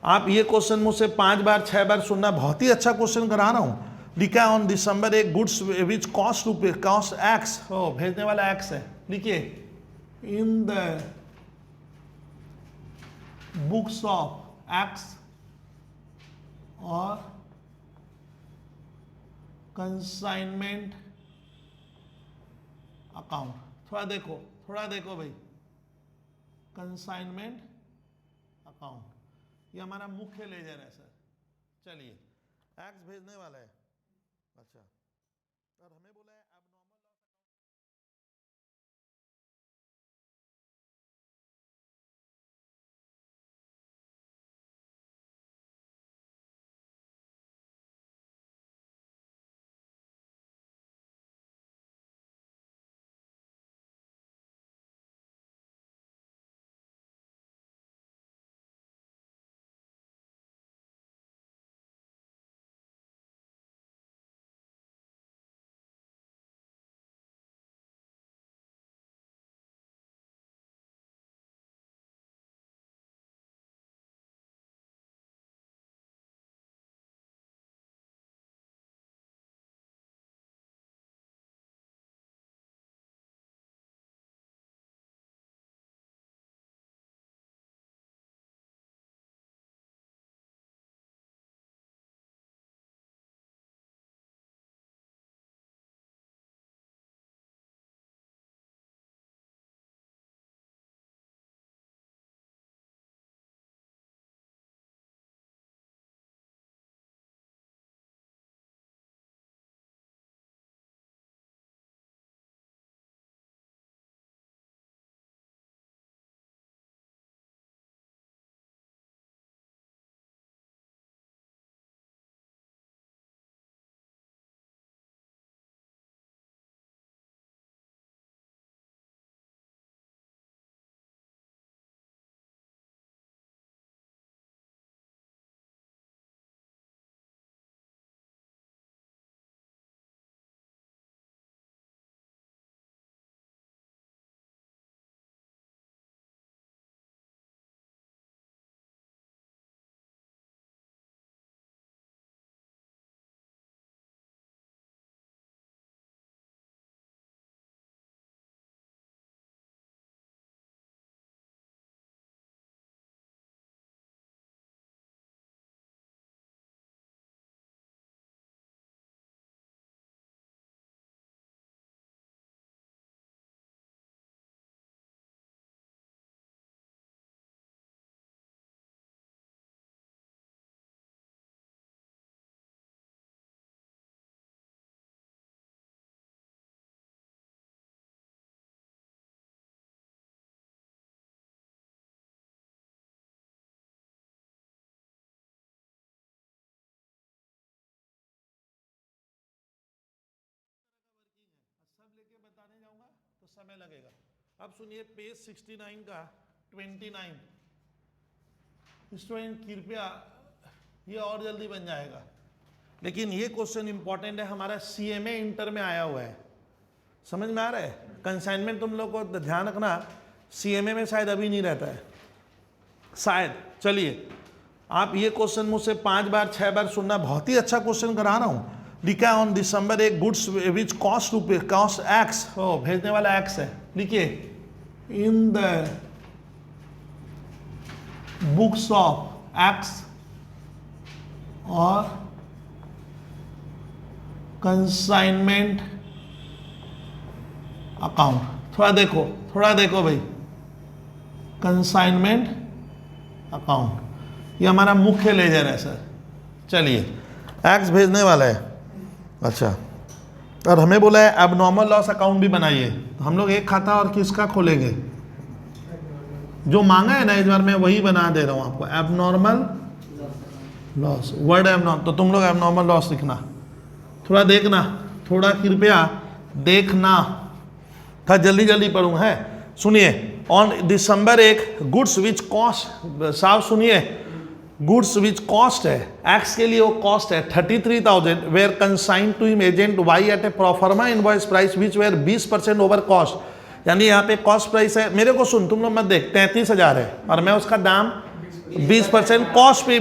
आप ये क्वेश्चन मुझसे 5 बार 6 बार सुनना, बहुत ही अच्छा क्वेश्चन करा रहा हूँ। लिखा है ऑन दिसंबर एक गुड्स विच कॉस्ट रुपये कॉस्ट एक्स, हो भेजने वाला एक्स है, लिखिए इन द बुक्स ऑफ एक्स और कंसाइनमेंट अकाउंट। थोड़ा देखो भाई, कंसाइनमेंट अकाउंट, ये हमारा मुख्य लेजर है सर। चलिए, एक्स भेजने वाला है। अच्छा, और हमें बोला है तो समय लगेगा। अब सुनिए पेज 69 का 29 स्टूडेंट कृपया, ये और जल्दी बन जाएगा, लेकिन ये क्वेश्चन इंपॉर्टेंट है, हमारा CMA इंटर में आया हुआ है, समझ में आ रहा है। कंसाइनमेंट तुम लोग को ध्यान रखना, CMA में शायद अभी नहीं रहता है शायद। चलिए आप ये क्वेश्चन मुझसे 5 बार 6 बार सुनना, बहुत ही अच्छा क्वेश्चन करा रहा हूँ। लिखा ऑन दिसंबर एक गुड्स विच कॉस्ट रुपये कॉस्ट एक्स, ओ भेजने वाला एक्स है, लिखिए इन द बुक्स ऑफ एक्स और कंसाइनमेंट अकाउंट। थोड़ा देखो भाई, कंसाइनमेंट अकाउंट ये हमारा मुख्य लेजर है सर। चलिए एक्स भेजने वाला है, अच्छा, और हमें बोला है एबनॉर्मल लॉस अकाउंट भी बनाइए। तो हम लोग एक खाता और किसका खोलेंगे, जो मांगा है ना इस बार मैं वही बना दे रहा हूं आपको, एबनॉर्मल लॉस, वर्ड एबनॉर्मल। तो तुम लोग एबनॉर्मल लॉस लिखना, थोड़ा देखना, थोड़ा कृपया देखना, था जल्दी पढ़ूंगा है। सुनिए ऑन दिसंबर एक गुड्स विच कॉस्ट, साफ सुनिए, गुड्स विच कॉस्ट है एक्स के लिए वो कॉस्ट है 33,000 were consign to him agent Y at a proforma invoice price which were 20% over cost. यानी यहाँ पे कॉस्ट प्राइस है, मेरे को सुन, तुम लोग मत देख, 33,000 है और मैं उसका दाम 20% कॉस्ट पे ही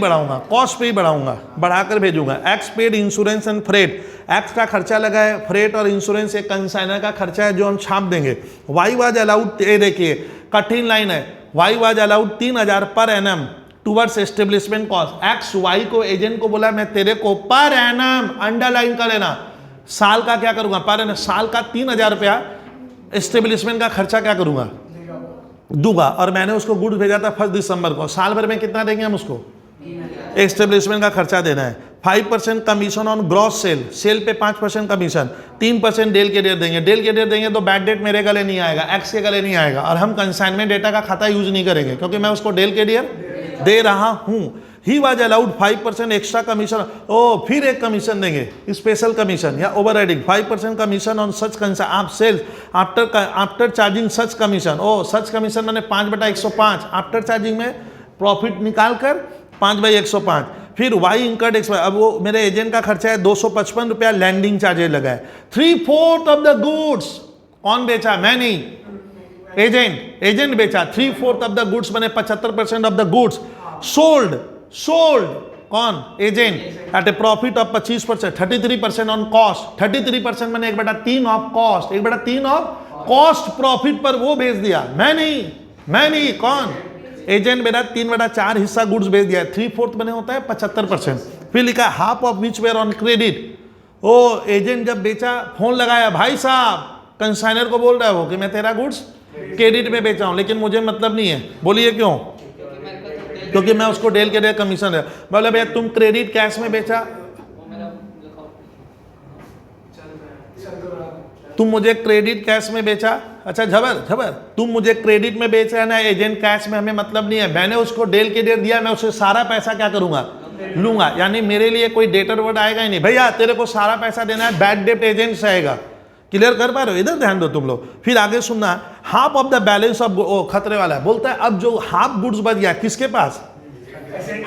बढ़ाऊंगा, बढ़ाकर भेजूंगा। X paid insurance and freight, x का खर्चा लगा है, फ्रेट और इंश्योरेंस एक कंसाइनर का खर्चा है जो हम छाप देंगे। वाई वाज अलाउड, ये देखिए कठिन लाइन है, why was allowed 3,000 per annum towards establishment cost. X Y को एजेंट को बोला मैं तेरे को पर एनम, अंडरलाइन कर लेना, साल का क्या करूंगा, पर एनम साल का 3,000 रुपया एस्टेब्लिशमेंट का खर्चा क्या करूंगा, दूंगा। और मैंने उसको गुड्स भेजा था 1 दिसंबर को, साल भर में कितना देंगे हम उसको, एस्टेब्लिशमेंट का खर्चा देना है। 5% commission on gross sale, sale पे 5% कमीशन, 3% डेल के डेट देंगे। डेल के डेट देंगे तो बैड डेट मेरे गले नहीं आएगा, एक्स के गले नहीं आएगा, और हम कंसाइनमेंट डेटा का खाता यूज नहीं करेंगे क्योंकि मैं उसको डेल के डेट दे रहा हूं। He was allowed 5% extra commission, ओ फिर एक कमीशन देंगे, स्पेशल कमीशन या overriding, 5% commission on such consign आप sales after charging such commission. ओ सच कमीशन मैंने 5/105, आफ्टर चार्जिंग में प्रॉफिट निकाल कर 5/105। फिर वाई इंकर्ड एक्सपेंस, अब वो मेरे एजेंट का खर्चा है 255 रुपया, लैंडिंग चार्जेज लगा है। 3/4 ऑफ द गुड्स कौन बेचा, मैं नहीं, एजेंट बेचा। 3/4 ऑफ द गुड्स बने 75% ऑफ द गुड्स सोल्ड कौन, agent at A profit of 25%, 33% on cost, 33% मैंने 1/3 of cost, 1/3 of cost profit पर वो भेज दिया, मैं नहीं, कौन, एजेंट मेरा 3/4 हिस्सा गुड्स भेज दिया। 3/4 मैंने होता है 75%। फिर लिखा half of which were on credit, ओ एजेंट जब बेचा फोन लगाया, भाई साहब कंसाइनर को बोल रहा है वो कि मैं तेरा गुड्स क्रेडिट में बेचा हूं, लेकिन मुझे मतलब नहीं है। बोलिए क्यों, क्योंकि मैं उसको डेल के डेल कमीशन है। बोला भैया तुम क्रेडिट कैश में बेचा, तुम मुझे क्रेडिट कैश में बेचा, अच्छा झबर तुम मुझे क्रेडिट में बेच रहे हैं ना, एजेंट कैश में, हमें मतलब नहीं है। मैंने उसको डेल के डेट दिया, मैं उससे सारा पैसा क्या करूंगा, लूंगा। यानी मेरे लिए कोई डेटर वर्ड आएगा ही नहीं, भैया तेरे को सारा पैसा देना है, बैड डेट एजेंट से आएगा। क्लियर कर पा रहे हो, इधर ध्यान दो तुम लोग। फिर आगे सुनना, half of the balance of, ओ खतरे वाला है, बोलता है अब जो हाफ गुड्स बच गया किसके पास,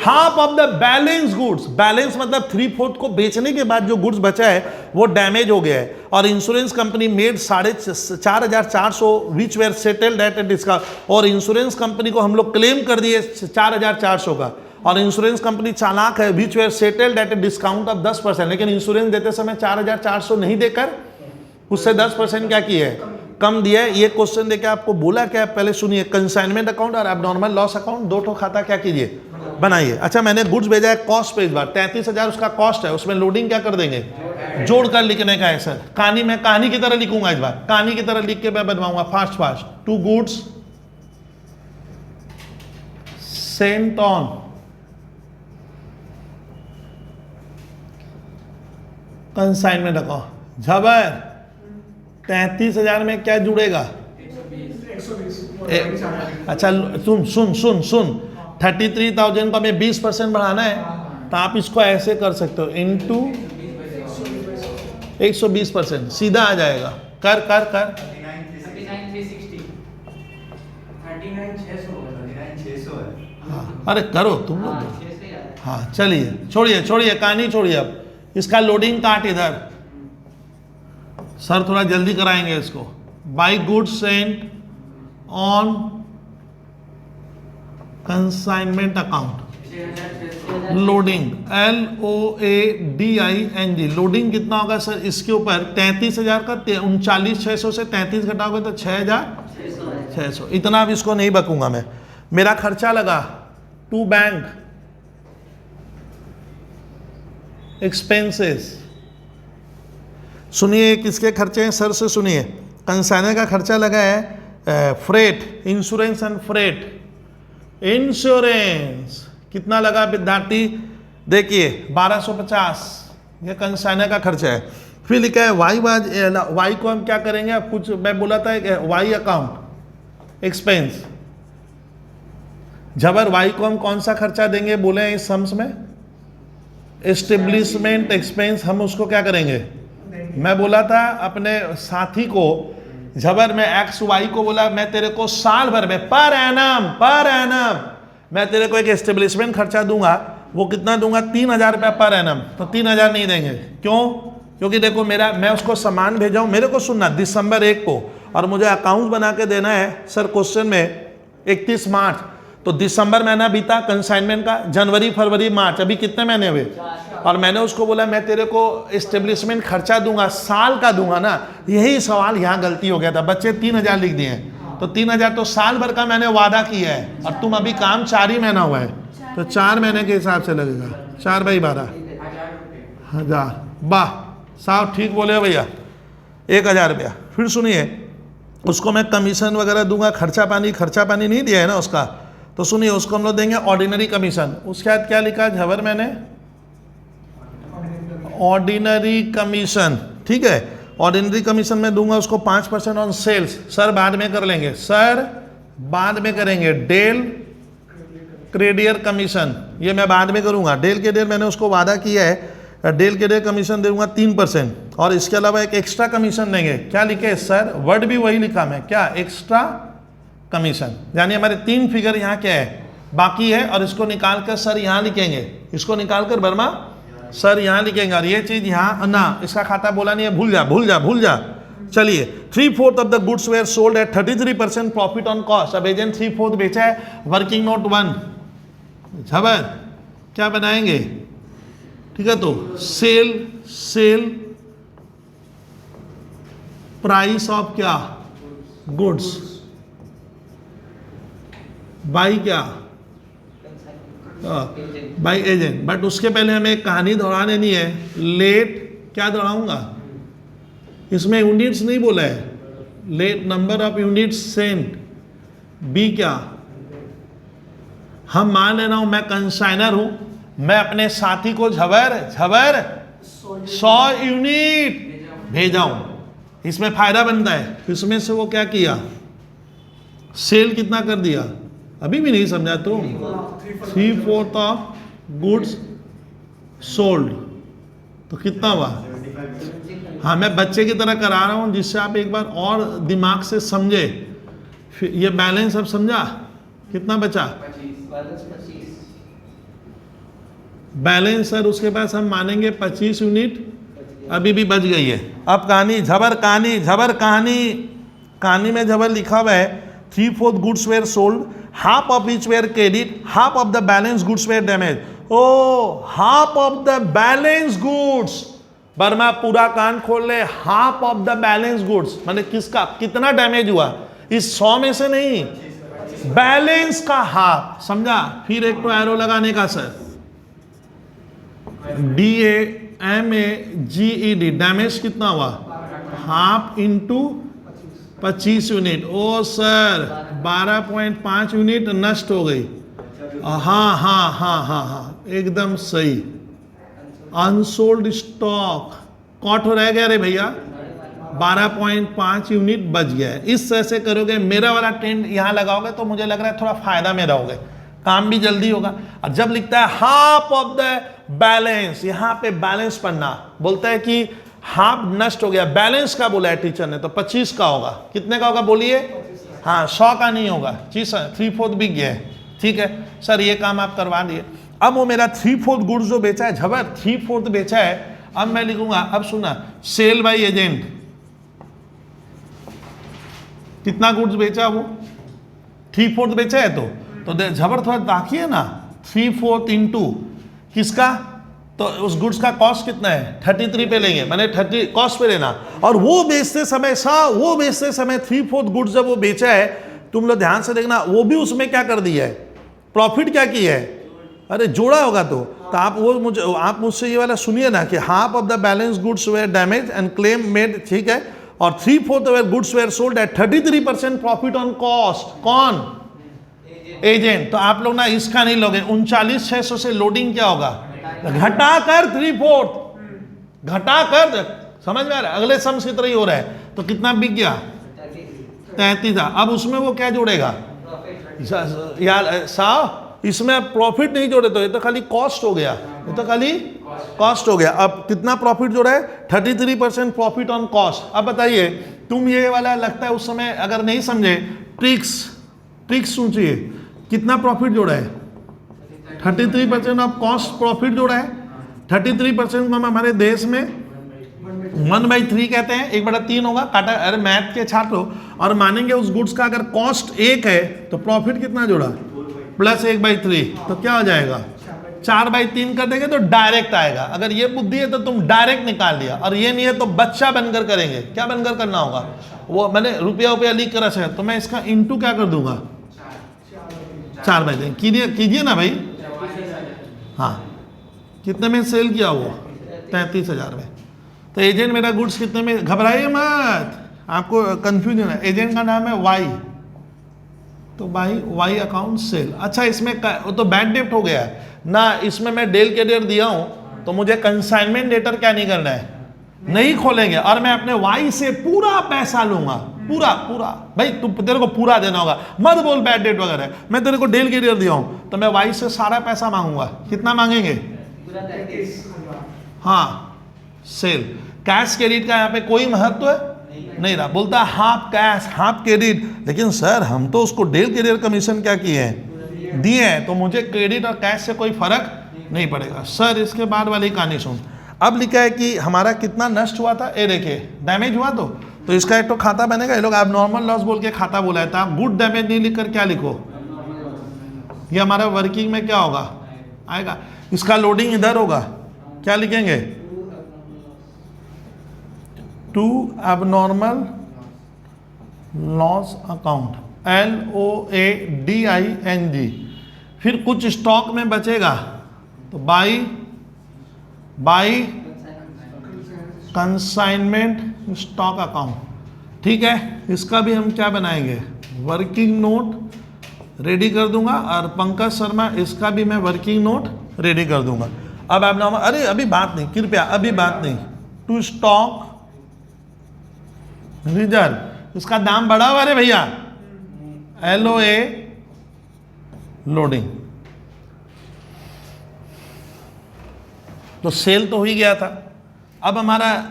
half of the balance goods, balance मतलब 3/4 को बेचने के बाद जो गुड्स बचा है वो डैमेज हो गया है, और insurance company made 4,400 which were settled at a discount, और इंश्योरेंस कंपनी को हम लोग क्लेम कर दिए 4,400 का, और इंश्योरेंस कंपनी चालाक है, which were settled at a discount of 10%, लेकिन इंश्योरेंस देते समय 4,400 नहीं देकर उससे 10% क्या किया है, कम दिया है। ये क्वेश्चन देके आपको बोला क्या, पहले सुनिए, कंसाइनमेंट अकाउंट और एबनॉर्मल लॉस अकाउंट दो ठो खाता क्या कीजिए, बनाइए। अच्छा मैंने गुड्स भेजा है कॉस्ट पे, इस बार 33,000 उसका कॉस्ट है, उसमें लोडिंग क्या कर देंगे, जोड़कर लिखने का है सर। कहानी मैं कहानी की तरह लिखूंगा, इस बार कहानी की तरह लिख के मैं बनवाऊंगा fast. 2 goods sent on consignment account, झबर 33,000 में क्या जुड़ेगा, अच्छा तुम सुन 33,000 का हमें 20% बढ़ाना है, तो आप इसको ऐसे कर सकते हो, इनटू 120%, सीधा आ जाएगा। कर अरे करो तुम लोग। हाँ, 6 से याद है। हाँ चलिए, छोड़िए छोड़िए कहानी छोड़िए, अब इसका लोडिंग काट इधर। सर थोड़ा जल्दी कराएंगे इसको। By goods sent on consignment account, loading LOADING, loading कितना होगा सर इसके ऊपर? 33,000 का 39,600 से 33 घटाओगे तो 6,600। इतना अब इसको नहीं बकूंगा मैं। मेरा खर्चा लगा टू बैंक एक्सपेंसेस। सुनिए किसके खर्चे हैं सर से सुनिए। कंसाइनर का खर्चा लगा है freight, insurance and freight. Insurance कितना लगा विद्यार्थी? देखिए 1250, ये कंसाइनर का खर्चा है। फिर लिखा है वाई को हम क्या करेंगे? अब कुछ मैं बोला था वाई अकाउंट एक्सपेंस। जबर वाई को हम कौन सा खर्चा देंगे बोले हैं इस सम्स में? Establishment expense. हम उसको क्या करेंगे? मैं बोला था अपने साथी को, जबर में एक्स वाई को बोला मैं तेरे को साल भर में पर एनम मैं तेरे को एक एस्टेब्लिशमेंट खर्चा दूंगा। वो कितना दूंगा? 3,000 रुपया पर एनम। तो 3,000 नहीं देंगे। क्यों? क्योंकि देखो मैं उसको सामान भेजा हूं, मेरे को सुनना, दिसंबर 1 को, और मुझे अकाउंट बना के देना है सर क्वेश्चन में 31 मार्च। तो दिसंबर महीना बीता कंसाइनमेंट का, जनवरी फरवरी मार्च, अभी कितने महीने हुए? और मैंने उसको बोला मैं तेरे को एस्टेब्लिशमेंट खर्चा दूंगा, साल का दूंगा ना। यही सवाल यहाँ गलती हो गया था, बच्चे 3,000 लिख दिए। तो 3,000 तो साल भर का मैंने वादा किया है, और तुम अभी काम 4 ही महीना हुआ है, तो 4 महीने के हिसाब से लगेगा। 4 बाई 12 1000। वाह साहब ठीक बोले हो भैया, 1,000 रुपया। फिर सुनिए उसको मैं कमीशन वगैरह दूंगा, खर्चा पानी नहीं दिया है ना उसका। तो सुनिए उसको हम लोग देंगे ऑर्डिनरी कमीशन। उसके बाद क्या लिखा झबर मैंने? Ordinary commission. ठीक है, ऑर्डिनरी कमीशन में दूंगा उसको 5% ऑन सेल्स। सर बाद में कर लेंगे, सर बाद में करेंगे। डेल क्रेडियर कमीशन ये मैं बाद में करूंगा। डेल के डेल मैंने उसको वादा किया है, डेल के डेल कमीशन दूंगा 3%। और इसके अलावा एक एक्स्ट्रा कमीशन देंगे। क्या लिखे सर? वर्ड भी वही लिखा मैं, क्या? Extra commission. यानी हमारे 3 फिगर यहाँ क्या है? बाकी है, और इसको निकाल कर सर यहाँ लिखेंगे। इसको निकाल कर वर्मा सर यहाँ लिखेंगे, और ये चीज यहाँ ना, इसका खाता बोला नहीं है, भूल जा। चलिए 3/4 of the goods were sold at 33% profit on cost. अब एजेंट 3/4 बेचा है। वर्किंग नोट 1 झबर क्या बनाएंगे? ठीक है, तो सेल प्राइस ऑफ क्या? गुड्स बाई क्या? By agent. बट उसके पहले हमें एक कहानी दोहराने नहीं है। लेट क्या दोहराऊंगा? इसमें यूनिट्स नहीं बोला है। Let number of units sent. B क्या? हम मान ले रहा हूं मैं कंसाइनर हूं, मैं अपने साथी को झबर 100 यूनिट भेजा हूं। इसमें फायदा बनता है। इसमें से वो क्या किया? सेल कितना कर दिया? अभी भी नहीं समझा तुम? 3/4 ऑफ गुड्स सोल्ड। तो कितना हुआ? हाँ मैं बच्चे की तरह करा रहा हूं जिससे आप एक बार और दिमाग से समझे। फिर ये बैलेंस अब समझा? कितना बचा? 25। बैलेंस सर उसके पास हम मानेंगे 25 यूनिट अभी भी बच गई है। अब कहानी झबर कहानी में झबर लिखा हुआ है 3/4 goods were sold, half of which were credit, half of the balance goods were damage. ओ half of the balance goods. Barma पूरा कान खोल ले। Half of the balance goods माने किसका कितना डैमेज हुआ? इस 100 में से नहीं, बैलेंस का हाफ। समझा? फिर एक तो एरो लगाने का सर। DAMAGED डैमेज कितना हुआ? Half into 25 unit. ओ सर 12.5 यूनिट नष्ट हो गई। हाँ एकदम सही। अनसोल्ड स्टॉक कॉट हो रह गया रे भैया, 12.5 यूनिट बच गया है। इस तरह से करोगे, मेरा वाला ट्रेंड यहाँ लगाओगे तो मुझे लग रहा है थोड़ा फायदा में रहोगे, काम भी जल्दी होगा। और जब लिखता है हाफ ऑफ द बैलेंस, यहाँ पे बैलेंस पढ़ना, बोलता है कि हाफ नष्ट हो गया, बैलेंस का बोला है टीचर ने, तो 25 का होगा। कितने का होगा बोलिए? हाँ 100 का नहीं होगा। 3/4 बिक गया है। ठीक है सर, ये काम आप करवा लिए। अब वो मेरा 3/4 गुड्स जो बेचा है, झबर 3/4 बेचा है, अब मैं लिखूंगा, अब सुना, सेल बाय एजेंट, कितना गुड्स बेचा वो, 3/4 बेचा है, तो झबर थोड़ा ताकिए ना, 3/4 इंटू किसका, तो उस गुड्स का कॉस्ट कितना है, 33 पे लेंगे, मैंने 30 कॉस्ट पे लेना। और वो बेचते समय 3/4 गुड्स जब वो बेचा है, तुम लोग ध्यान से देखना, वो भी उसमें क्या कर दिया है, प्रॉफिट क्या किया है, अरे जोड़ा होगा। तो आप मुझसे ये वाला सुनिए ना कि half of the balance goods were damage and claim made, ठीक है, और 3/4 goods were sold at 33% profit on cost. कौन, एजेंट। तो आप लोग ना इसका नहीं लोगे, 39,600 से लोडिंग क्या होगा, घटा कर 3/4, घटा कर, समझ में आ रहा है, अगले सम से ही हो रहा है, तो कितना बिक गया, 33,000। अब उसमें वो क्या जोड़ेगा यार साहब, इसमें प्रॉफिट नहीं जोड़े, तो ये तो खाली कॉस्ट हो गया, ये तो खाली कॉस्ट हो गया। अब कितना प्रॉफिट जोड़ा है, 33% प्रॉफिट ऑन कॉस्ट। अब बताइए, तुम ये वाला लगता है उस समय अगर नहीं समझे, ट्रिक्स सुनिए, कितना प्रॉफिट जोड़ा है, 33% ऑफ कॉस्ट प्रॉफिट जोड़ा है। 33% को हमारे देश में 1/3 कहते हैं, 1/3 होगा, काटा, अरे मैथ के छात्र, और मानेंगे उस गुड्स का अगर कॉस्ट 1 है तो प्रॉफिट कितना जोड़ा, प्लस 1/3, तो क्या हो जाएगा, 4/3 कर देंगे तो डायरेक्ट आएगा। अगर ये बुद्धि है तो तुम डायरेक्ट निकाल लिया, और ये नहीं है तो बच्चा बनकर करेंगे। क्या बनकर करना होगा, वो मैंने रुपया लिख कर रखा है, तो मैं इसका इंटू क्या कर दूंगा, 4/3 कीजिए ना भाई। हाँ, कितने में सेल किया वो, 33,000 में। तो एजेंट मेरा गुड्स कितने में, घबराइए मत, आपको कंफ्यूजन है। एजेंट का नाम है वाई, तो वाई अकाउंट सेल। अच्छा, इसमें तो बैड डेप्ट हो गया ना, इसमें मैं डेल के डेट दिया हूं, तो मुझे कंसाइनमेंट लेटर क्या नहीं करना है, नहीं खोलेंगे, और मैं अपने वाई से पूरा पैसा लूंगा, पूरा भाई, तेरे को पूरा देना होगा, मत बोल बैड डेट वगैरह, मैं तेरे को डेल के डेट दिया हूं, तो मैं वाई से सारा पैसा मांगूंगा। कितना मांगेंगे, हाँ, सेल। कैश क्रेडिट का यहाँ पे कोई महत्व है नहीं रहा, बोलता हाफ कैश हाफ क्रेडिट, लेकिन सर हम तो उसको डेल क्रेडिट कमीशन क्या किए हैं, दिए हैं, तो मुझे क्रेडिट और कैश से कोई फर्क नहीं पड़ेगा। सर इसके बाद वाली कहानी सुन, अब लिखा है कि हमारा कितना नष्ट हुआ था, ये देखिए डैमेज हुआ, तो इसका एक तो खाता बनेगा। ये लोग आप नॉर्मल लॉस बोल के खाता बोला है, तो आप गुड डैमेज नहीं लिखकर क्या लिखो, ये हमारा वर्किंग में क्या होगा, आएगा, इसका लोडिंग इधर होगा, क्या लिखेंगे, to abnormal loss account, LOADING। फिर कुछ स्टॉक में बचेगा तो बाई कंसाइनमेंट स्टॉक अकाउंट, ठीक है। इसका भी हम क्या बनाएंगे, वर्किंग नोट रेडी कर दूंगा, और पंकज शर्मा इसका भी मैं वर्किंग नोट रेडी कर दूंगा। अब आप नाम, अरे अभी बात नहीं, कृपया अभी बात नहीं, टू स्टॉक रिजर्व, इसका दाम बढ़ा हुआ रे भैया, LOA लोडिंग, तो सेल तो हो ही गया था। अब हमारा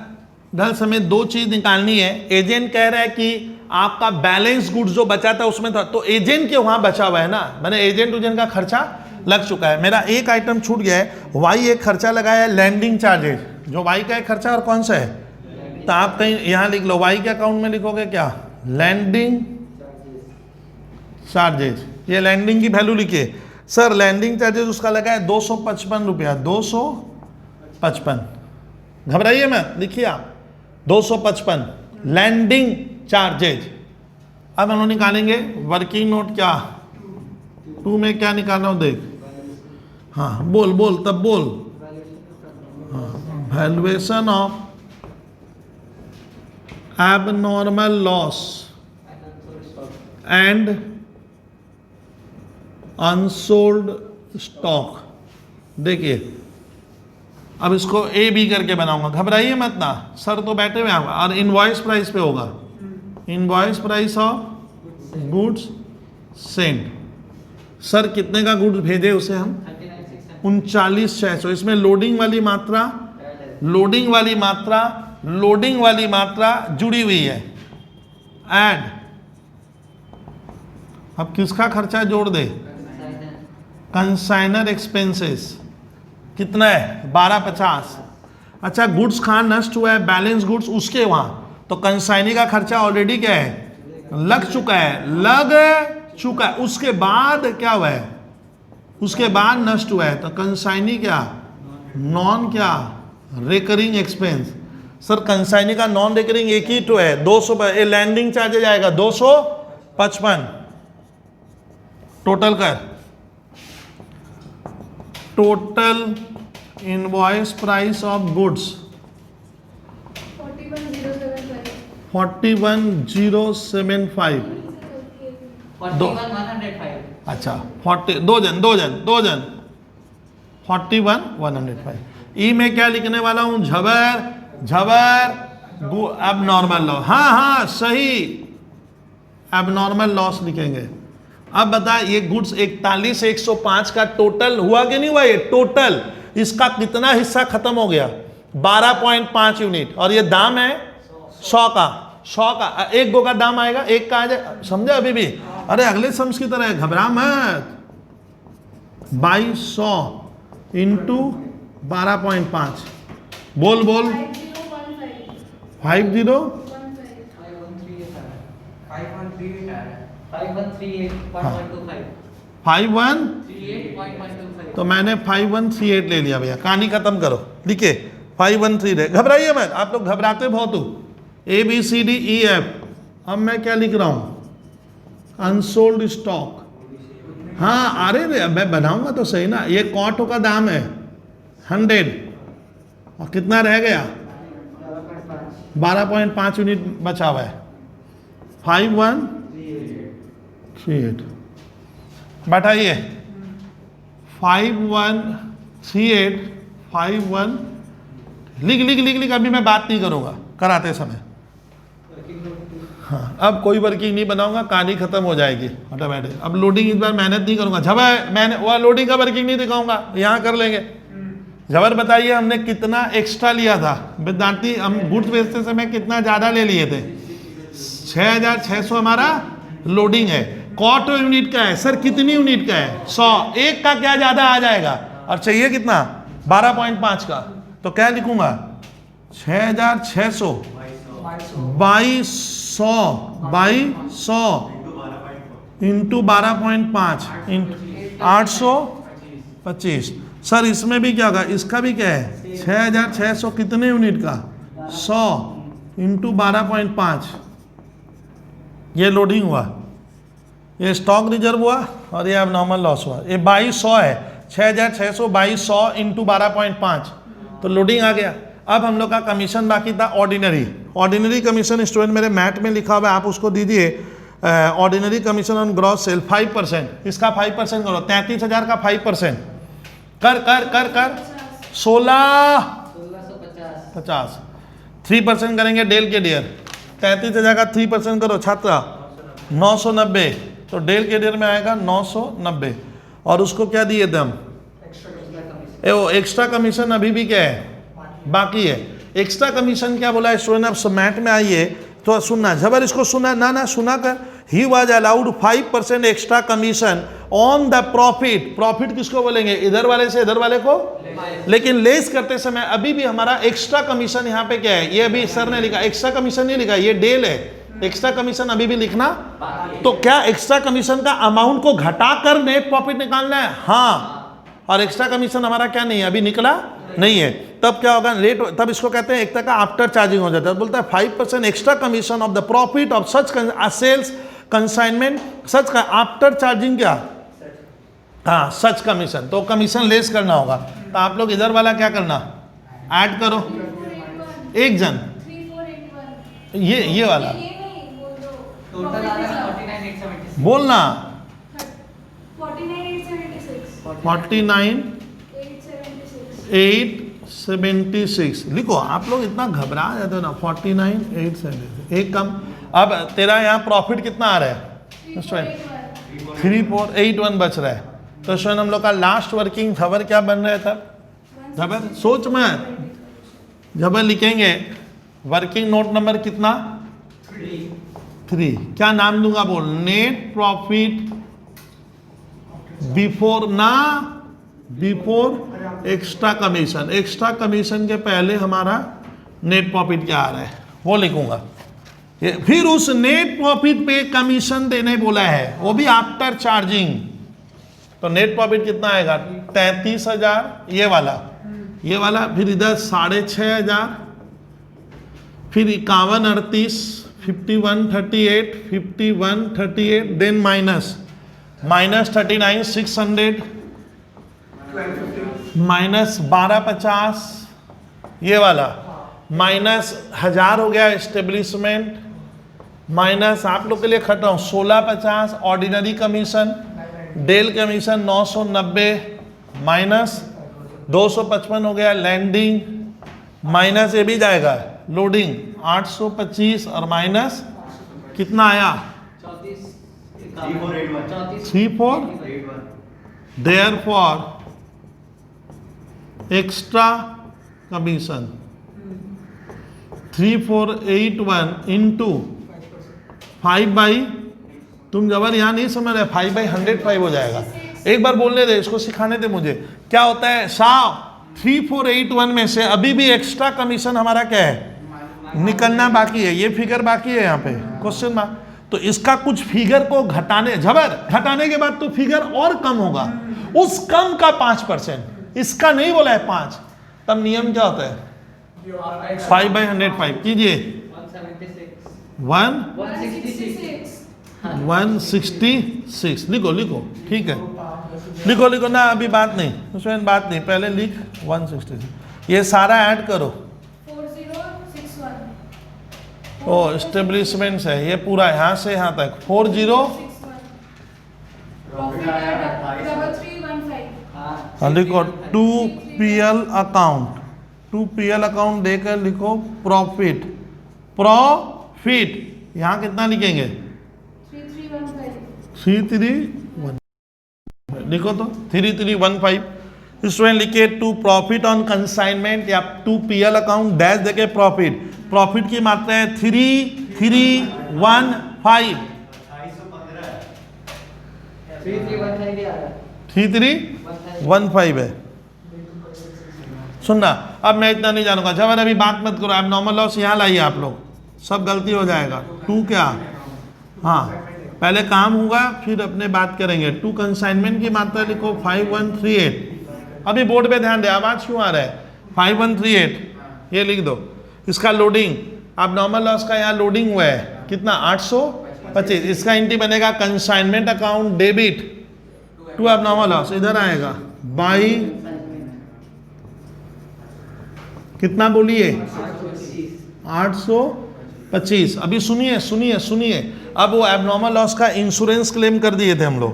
ढल समय 2 चीज निकालनी है। एजेंट कह रहा है कि आपका बैलेंस गुड्स जो बचा था उसमें था, तो एजेंट के वहां बचा हुआ है ना, मैंने एजेंट का खर्चा लग चुका है, मेरा एक आइटम छूट गया है, वाई एक खर्चा लगाया है, लैंडिंग चार्जेज, जो वाई का एक खर्चा, और कौन सा है, तो आप कहीं यहां लिख लो, वाई के अकाउंट में लिखोगे क्या, लैंडिंग चार्जेज, ये लैंडिंग की वैल्यू लिखिए। सर लैंडिंग चार्जेज उसका लगा है 255 रुपया, 255, घबराइए मत, लिखिए आप 255 लैंडिंग चार्जेज। अब हम लोग निकालेंगे वर्किंग नोट, क्या 2 में क्या निकालना हो देख, हाँ बोल तब बोल, हाँ, valuation of abnormal loss and unsold stock. देखिए अब इसको A B करके बनाऊंगा, घबराइए मत ना, सर तो बैठे हुए हैं, और इनवॉइस प्राइस पे होगा, invoice price of goods Saint. Sir कितने का गुड्स भेजे उसे हम, 39,600। इसमें लोडिंग वाली मात्रा जुड़ी हुई है, ऐड। अब किसका खर्चा जोड़ दे, कंसाइनर एक्सपेंसेस कितना है 1250। अच्छा गुड्स कहाँ नष्ट हुआ है, बैलेंस गुड्स उसके वहाँ, तो कंसाइनी का खर्चा ऑलरेडी क्या है लग चुका है, उसके बाद क्या हुआ है, उसके बाद नष्ट हुआ है, तो कंसाइनी क्या नॉन क्या रिकरिंग एक्सपेंस। सर कंसाइनी का नॉन रिकरिंग एक ही तो है 200, ये लैंडिंग चार्जेज आएगा 255, टोटल कर total invoice price of goods 41075 41075। 41,105. अच्छा 40 दो जन 41,105। ई में क्या लिखने वाला हूं झबर अब नॉर्मल लॉस, हाँ सही अब नॉर्मल लॉस लिखेंगे। अब बता ये गुड्स 41,105 का टोटल हुआ कि नहीं हुआ, ये टोटल इसका कितना हिस्सा खत्म हो गया 12.5 यूनिट, और ये दाम है 100 का एक गो का दाम आएगा, एक का आ जाए, समझे अभी भी, अरे अगले सम्स की तरह घबरा मत, 2200 इंटू 12.5 बोल 50 51 तो मैंने 5138 ले लिया भैया, कहानी खत्म करो, लिखे 5138। घबराइए मत, आप लोग घबराते बहुत हो। ABCDEF, अब मैं क्या लिख रहा हूं अनसोल्ड स्टॉक, हाँ अरे मैं बनाऊंगा तो सही ना, ये क्वार्टो का दाम है 100 और कितना रह गया 12.5 यूनिट बचा हुआ है 5138। बैठाइए 5138 लिख अभी मैं बात नहीं करूंगा कराते समय, हाँ अब कोई वर्किंग नहीं बनाऊंगा, कहानी खत्म हो जाएगी ऑटोमेटिक। अब लोडिंग इस बार मेहनत नहीं करूंगा, झबर मैंने वो लोडिंग का वर्किंग नहीं दिखाऊंगा, यहाँ कर लेंगे। झबर बताइए हमने कितना एक्स्ट्रा लिया था विद्यार्थी, हम गुड्स बेचते समय कितना ज़्यादा ले लिए थे 6,600 हमारा लोडिंग है, क्वार्टर यूनिट का है सर, कितनी यूनिट का है 100, एक का क्या ज़्यादा आ जाएगा, और चाहिए कितना 12.5 का, तो क्या लिखूंगा 6,600 2200 इंटू 12.5 825। सर इसमें भी क्या होगा, इसका भी क्या है 6,600 कितने यूनिट का 100 इंटू 12.5, ये लोडिंग हुआ, ये स्टॉक रिजर्व हुआ, और ये अब नॉर्मल लॉस हुआ, ये 2200 है 6,600 2200 इंटू 12.5, तो लोडिंग आ गया। अब हम लोग का कमीशन बाकी था ऑर्डिनरी कमीशन, स्टूडेंट मेरे मैट में लिखा हुआ है, आप उसको दीजिए। Ordinary commission on gross sale 5%, इसका 5% करो, 33,000 का 5% कर 1650, 3% करेंगे डेल के डियर, 33,000 का 3% करो छात्रा 990, तो डेल के डियर में आएगा 990, और उसको क्या दिए थे हम वो एक्स्ट्रा कमीशन अभी भी क्या है बाकी है। एक्स्ट्रा कमीशन क्या बोला है स्टूडेंट, अब मैट में आइए तो सुनना, जबर इसको सुना ना सुना कर, ही was allowed 5% extra commission on the profit किसको बोलेंगे, इधर वाले से इधर वाले को, लेकिन लेस करते समय अभी भी हमारा एक्स्ट्रा कमीशन यहाँ पे क्या है, ये अभी सर ने लिखा एक्स्ट्रा कमीशन नहीं लिखा, ये डेल है, एक्स्ट्रा कमीशन अभी भी लिखना। तो क्या एक्स्ट्रा कमीशन का अमाउंट को घटाकर नेट प्रॉफिट निकालना है, हाँ, और एक्स्ट्रा कमीशन हमारा क्या नहीं है अभी निकला नहीं है, तब क्या होगा रेट, तब इसको कहते हैं एक तरह का आफ्टर चार्जिंग हो जाता है, बोलता है 5% extra commission of the profit of such sales consignment, such का आफ्टर चार्जिंग क्या, हाँ सच कमीशन, तो कमीशन लेस करना होगा, तो आप लोग इधर वाला क्या करना ऐड करो, एक जन 3481 ये वाला ये नहीं बोल दो, टोटल आ रहा है 49,876। बोलना 49,876 49,876 लिखो, आप लोग इतना घबरा जाते हो ना, 49,876 एक कम। अब तेरा यहाँ प्रॉफिट कितना आ रहा है 3481 बच रहा है, तो स्वयं हम लोग का लास्ट वर्किंग झबर क्या बन रहा है तब, झबर सोच में झबर लिखेंगे, वर्किंग नोट नंबर कितना 3, क्या नाम दूंगा बोल, नेट प्रॉफिट बिफोर ना, before extra commission, extra commission के पहले हमारा नेट प्रॉफिट क्या आ रहा है वो लिखूंगा। फिर उस नेट प्रॉफिट पे कमीशन देने बोला है, वो भी आफ्टर चार्जिंग। तो नेट प्रॉफिट कितना आएगा? 33,000 ये वाला, फिर इधर 6,500, फिर 51,38, 51,38, 51,38, देन माइनस 39,600, माइनस 12,50 ये वाला, माइनस 1,000 हो गया एस्टेब्लिशमेंट, माइनस आप लोग के लिए खट रहा हूँ 16,50 ordinary commission, del commission 990, minus 255 हो गया लैंडिंग, माइनस ये भी जाएगा लोडिंग 825 और माइनस कितना आया 3481, देयरफॉर एक्स्ट्रा कमीशन 3481 इंटू 5/, तुम जबर यहाँ नहीं समझ रहे, 5/105 हो जाएगा। एक बार बोलने दे, इसको सिखाने दे मुझे क्या होता है। साहब 3481 में से अभी भी एक्स्ट्रा कमीशन हमारा क्या है, निकलना बाकी है, ये फिगर बाकी है यहाँ पे क्वेश्चन मार्क। तो इसका कुछ फिगर को घटाने के बाद तो फिगर और कम होगा, उस कम का 5%, इसका नहीं बोला है 5, तब नियम क्या होता है 5/105 कीजिए 166 लिखो ठीक है, लिखो ना, अभी बात नहीं उसमें बात नहीं, पहले लिख 166, ये सारा ऐड करो। 4061 ओ एस्टेब्लिशमेंट्स है ये पूरा यहाँ से यहाँ तक 40 लिखो 2PL अकाउंट, 2PL अकाउंट देकर लिखो प्रॉफिट, यहाँ कितना लिखेंगे 3315 लिखो तो 3315। स्टूडेंट लिखे टू प्रॉफिट ऑन कंसाइनमेंट या 2PL अकाउंट डैश देके प्रॉफिट की मात्रा है 3315, 3315 है। सुनना, अब मैं इतना नहीं जानूंगा, जब अभी बात मत करो, एबनॉर्मल लॉस यहाँ लाइए आप लोग, सब गलती हो जाएगा। 2 क्या, हाँ पहले काम होगा फिर अपने बात करेंगे। 2 कंसाइनमेंट की मात्रा लिखो 5138, अभी बोर्ड पे ध्यान दे, आवाज क्यों आ रहा है 5138 ये लिख दो। इसका लोडिंग, अब नॉर्मल लॉस का यहाँ लोडिंग हुआ है कितना 825, इसका एंट्री बनेगा कंसाइनमेंट अकाउंट डेबिट टू अब नॉर्मल लॉस, इधर आएगा बाई कितना बोलिए 825। अभी सुनिए, अब वो एबनॉर्मल लॉस का इंश्योरेंस क्लेम कर दिए थे हम लोग,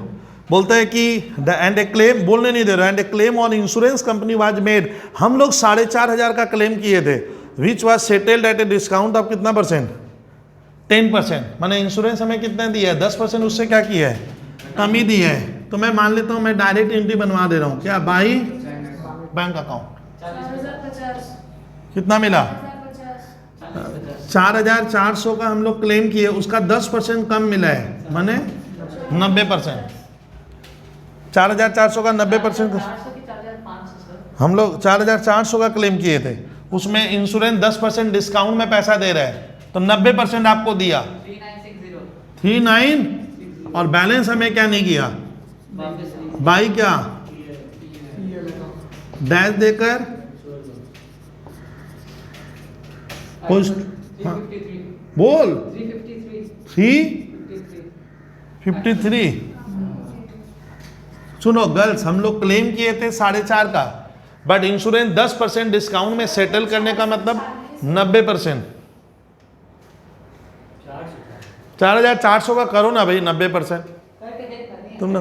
बोलते हैं कि द एंड ए क्लेम, बोलने नहीं दे रहे, and A claim on insurance company was made, हम लोग 4,500 का क्लेम किए थे, which was settled at a discount of कितना परसेंट 10%, मैंने इंश्योरेंस हमें कितना दिया है 10%, उससे क्या किया है कमी दी है। तो मैं मान लेता हूँ मैं डायरेक्ट एंट्री बनवा दे रहा हूँ, क्या बाई बैंक अकाउंट 4050 कितना मिला 4,400 का हम लोग क्लेम किए, उसका 10% कम मिला है, माने 90%, 4,400 का 90% हम लोग 4,400 का क्लेम किए थे, उसमें इंश्योरेंस 10% डिस्काउंट में पैसा दे रहा है, तो 90% आपको दिया 39, और बैलेंस हमें क्या नहीं किया बाई क्या डैश देकर पोस्ट, हाँ बोल 353। सुनो गर्ल्स, हम लोग क्लेम किए थे 4,500 का, बट इंश्योरेंस 10% डिस्काउंट में सेटल करने का मतलब 90%। 4,400 का करो ना भाई 90%, तुम ना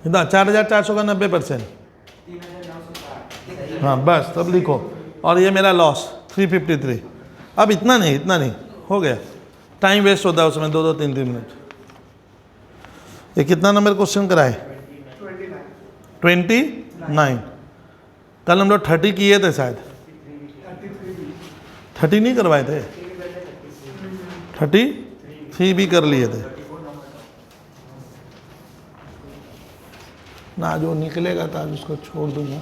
इतना 4,400 का 90%, हाँ बस तब लिखो, और ये मेरा लॉस 353। अब इतना नहीं हो गया, टाइम वेस्ट होता है उसमें 2-2 3-3 मिनट। ये कितना नंबर क्वेश्चन कराए 29। कल हम लोग 30 किए थे शायद, 30 नहीं करवाए थे, 33 भी कर लिए थे। ना जो निकलेगा तो आज उसको छोड़ दूंगा।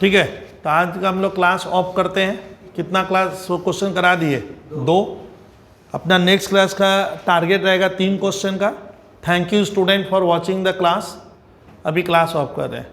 ठीक है, तो आज का हम लोग क्लास ऑफ करते हैं। कितना क्लास क्वेश्चन करा दिए? 2। अपना नेक्स्ट क्लास का टारगेट रहेगा 3 क्वेश्चन का। Thank you student for watching the class. अभी क्लास ऑफ कर रहे हैं।